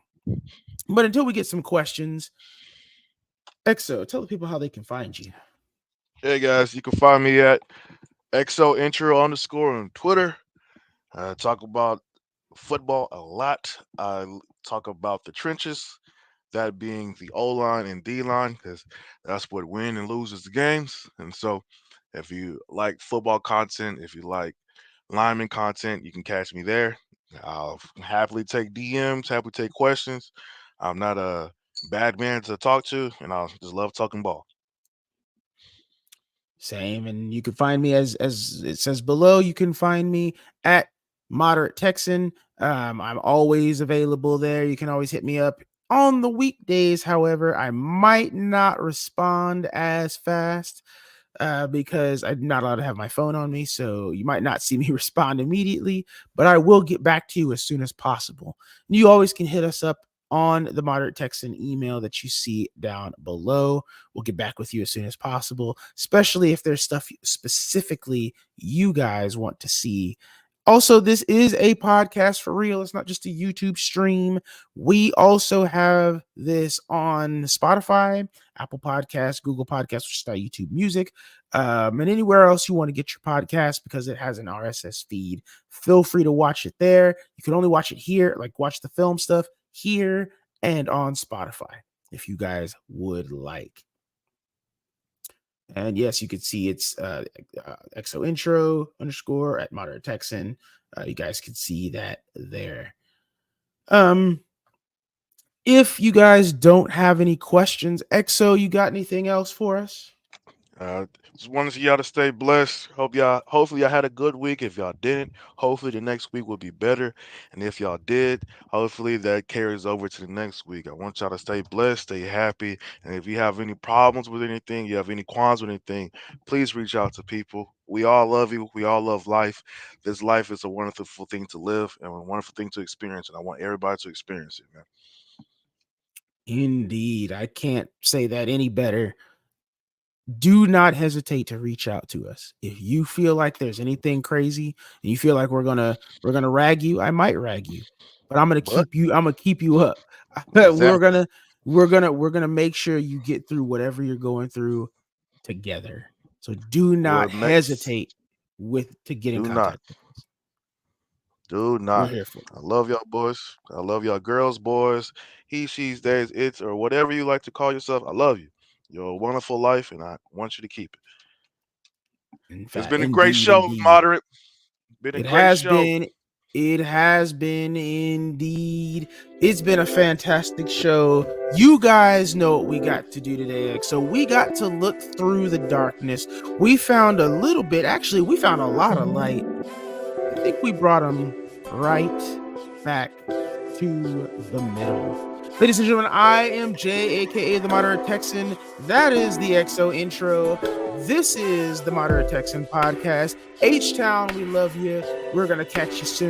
But until we get some questions, Exo, tell the people how they can find you. Hey guys, you can find me at XO_intro on Twitter. Talk about football a lot. I talk about the trenches, that being the O line and D line, because that's what win and loses the games. And so, if you like football content, if you like lineman content, you can catch me there. I'll happily take DMs, happily take questions. I'm not a bad man to talk to, and I just love talking ball. Same, and you can find me as it says below. You can find me at Moderate Texan. I'm always available there. You can always hit me up on the weekdays. However, I might not respond as fast because I'm not allowed to have my phone on me. So you might not see me respond immediately, but I will get back to you as soon as possible. You always can hit us up on the Moderate Texan email that you see down below. We'll get back with you as soon as possible, especially if there's stuff specifically you guys want to see. Also, this is a podcast for real. It's not just a YouTube stream. We also have this on Spotify, Apple Podcasts, Google Podcasts, which is not YouTube Music, and anywhere else you want to get your podcast because it has an RSS feed. Feel free to watch it there. You can only watch it here, like watch the film stuff here and on Spotify if you guys would like. And yes, you can see it's XO intro _ at Moderate Texan. You guys can see that there. If you guys don't have any questions, XO, you got anything else for us? Just wanted y'all to stay blessed. Hopefully y'all had a good week. If y'all didn't, hopefully the next week will be better. And if y'all did, hopefully that carries over to the next week. I want y'all to stay blessed, stay happy. And if you have any problems with anything, you have any qualms with anything, please reach out to people. We all love you. We all love life. This life is a wonderful thing to live and a wonderful thing to experience. And I want everybody to experience it, man. Indeed. I can't say that any better. Do not hesitate to reach out to us. If you feel like there's anything crazy and you feel like we're gonna rag you, I might rag you, but I'm gonna keep you up. Exactly. We're gonna make sure you get through whatever you're going through together. So do not What makes hesitate to get in do not. contact with us. Do We're not. here for I love y'all boys. I love y'all girls, boys, he, she's, theys, it's, or whatever you like to call yourself. I love you. You're a wonderful life, and I want you to keep it. in It's fact, been a great show, indeed. Moderate. Been a It great has show. been. It has been indeed. It's been a fantastic show. You guys know what we got to do today. So we got to look through the darkness. We found a little bit. Actually, we found a lot of light. I think we brought them right back to the middle. Ladies and gentlemen, I am Jay, aka the Moderate Texan. That is the XO intro. This is the Moderate Texan podcast. H-Town, we love you. We're going to catch you soon.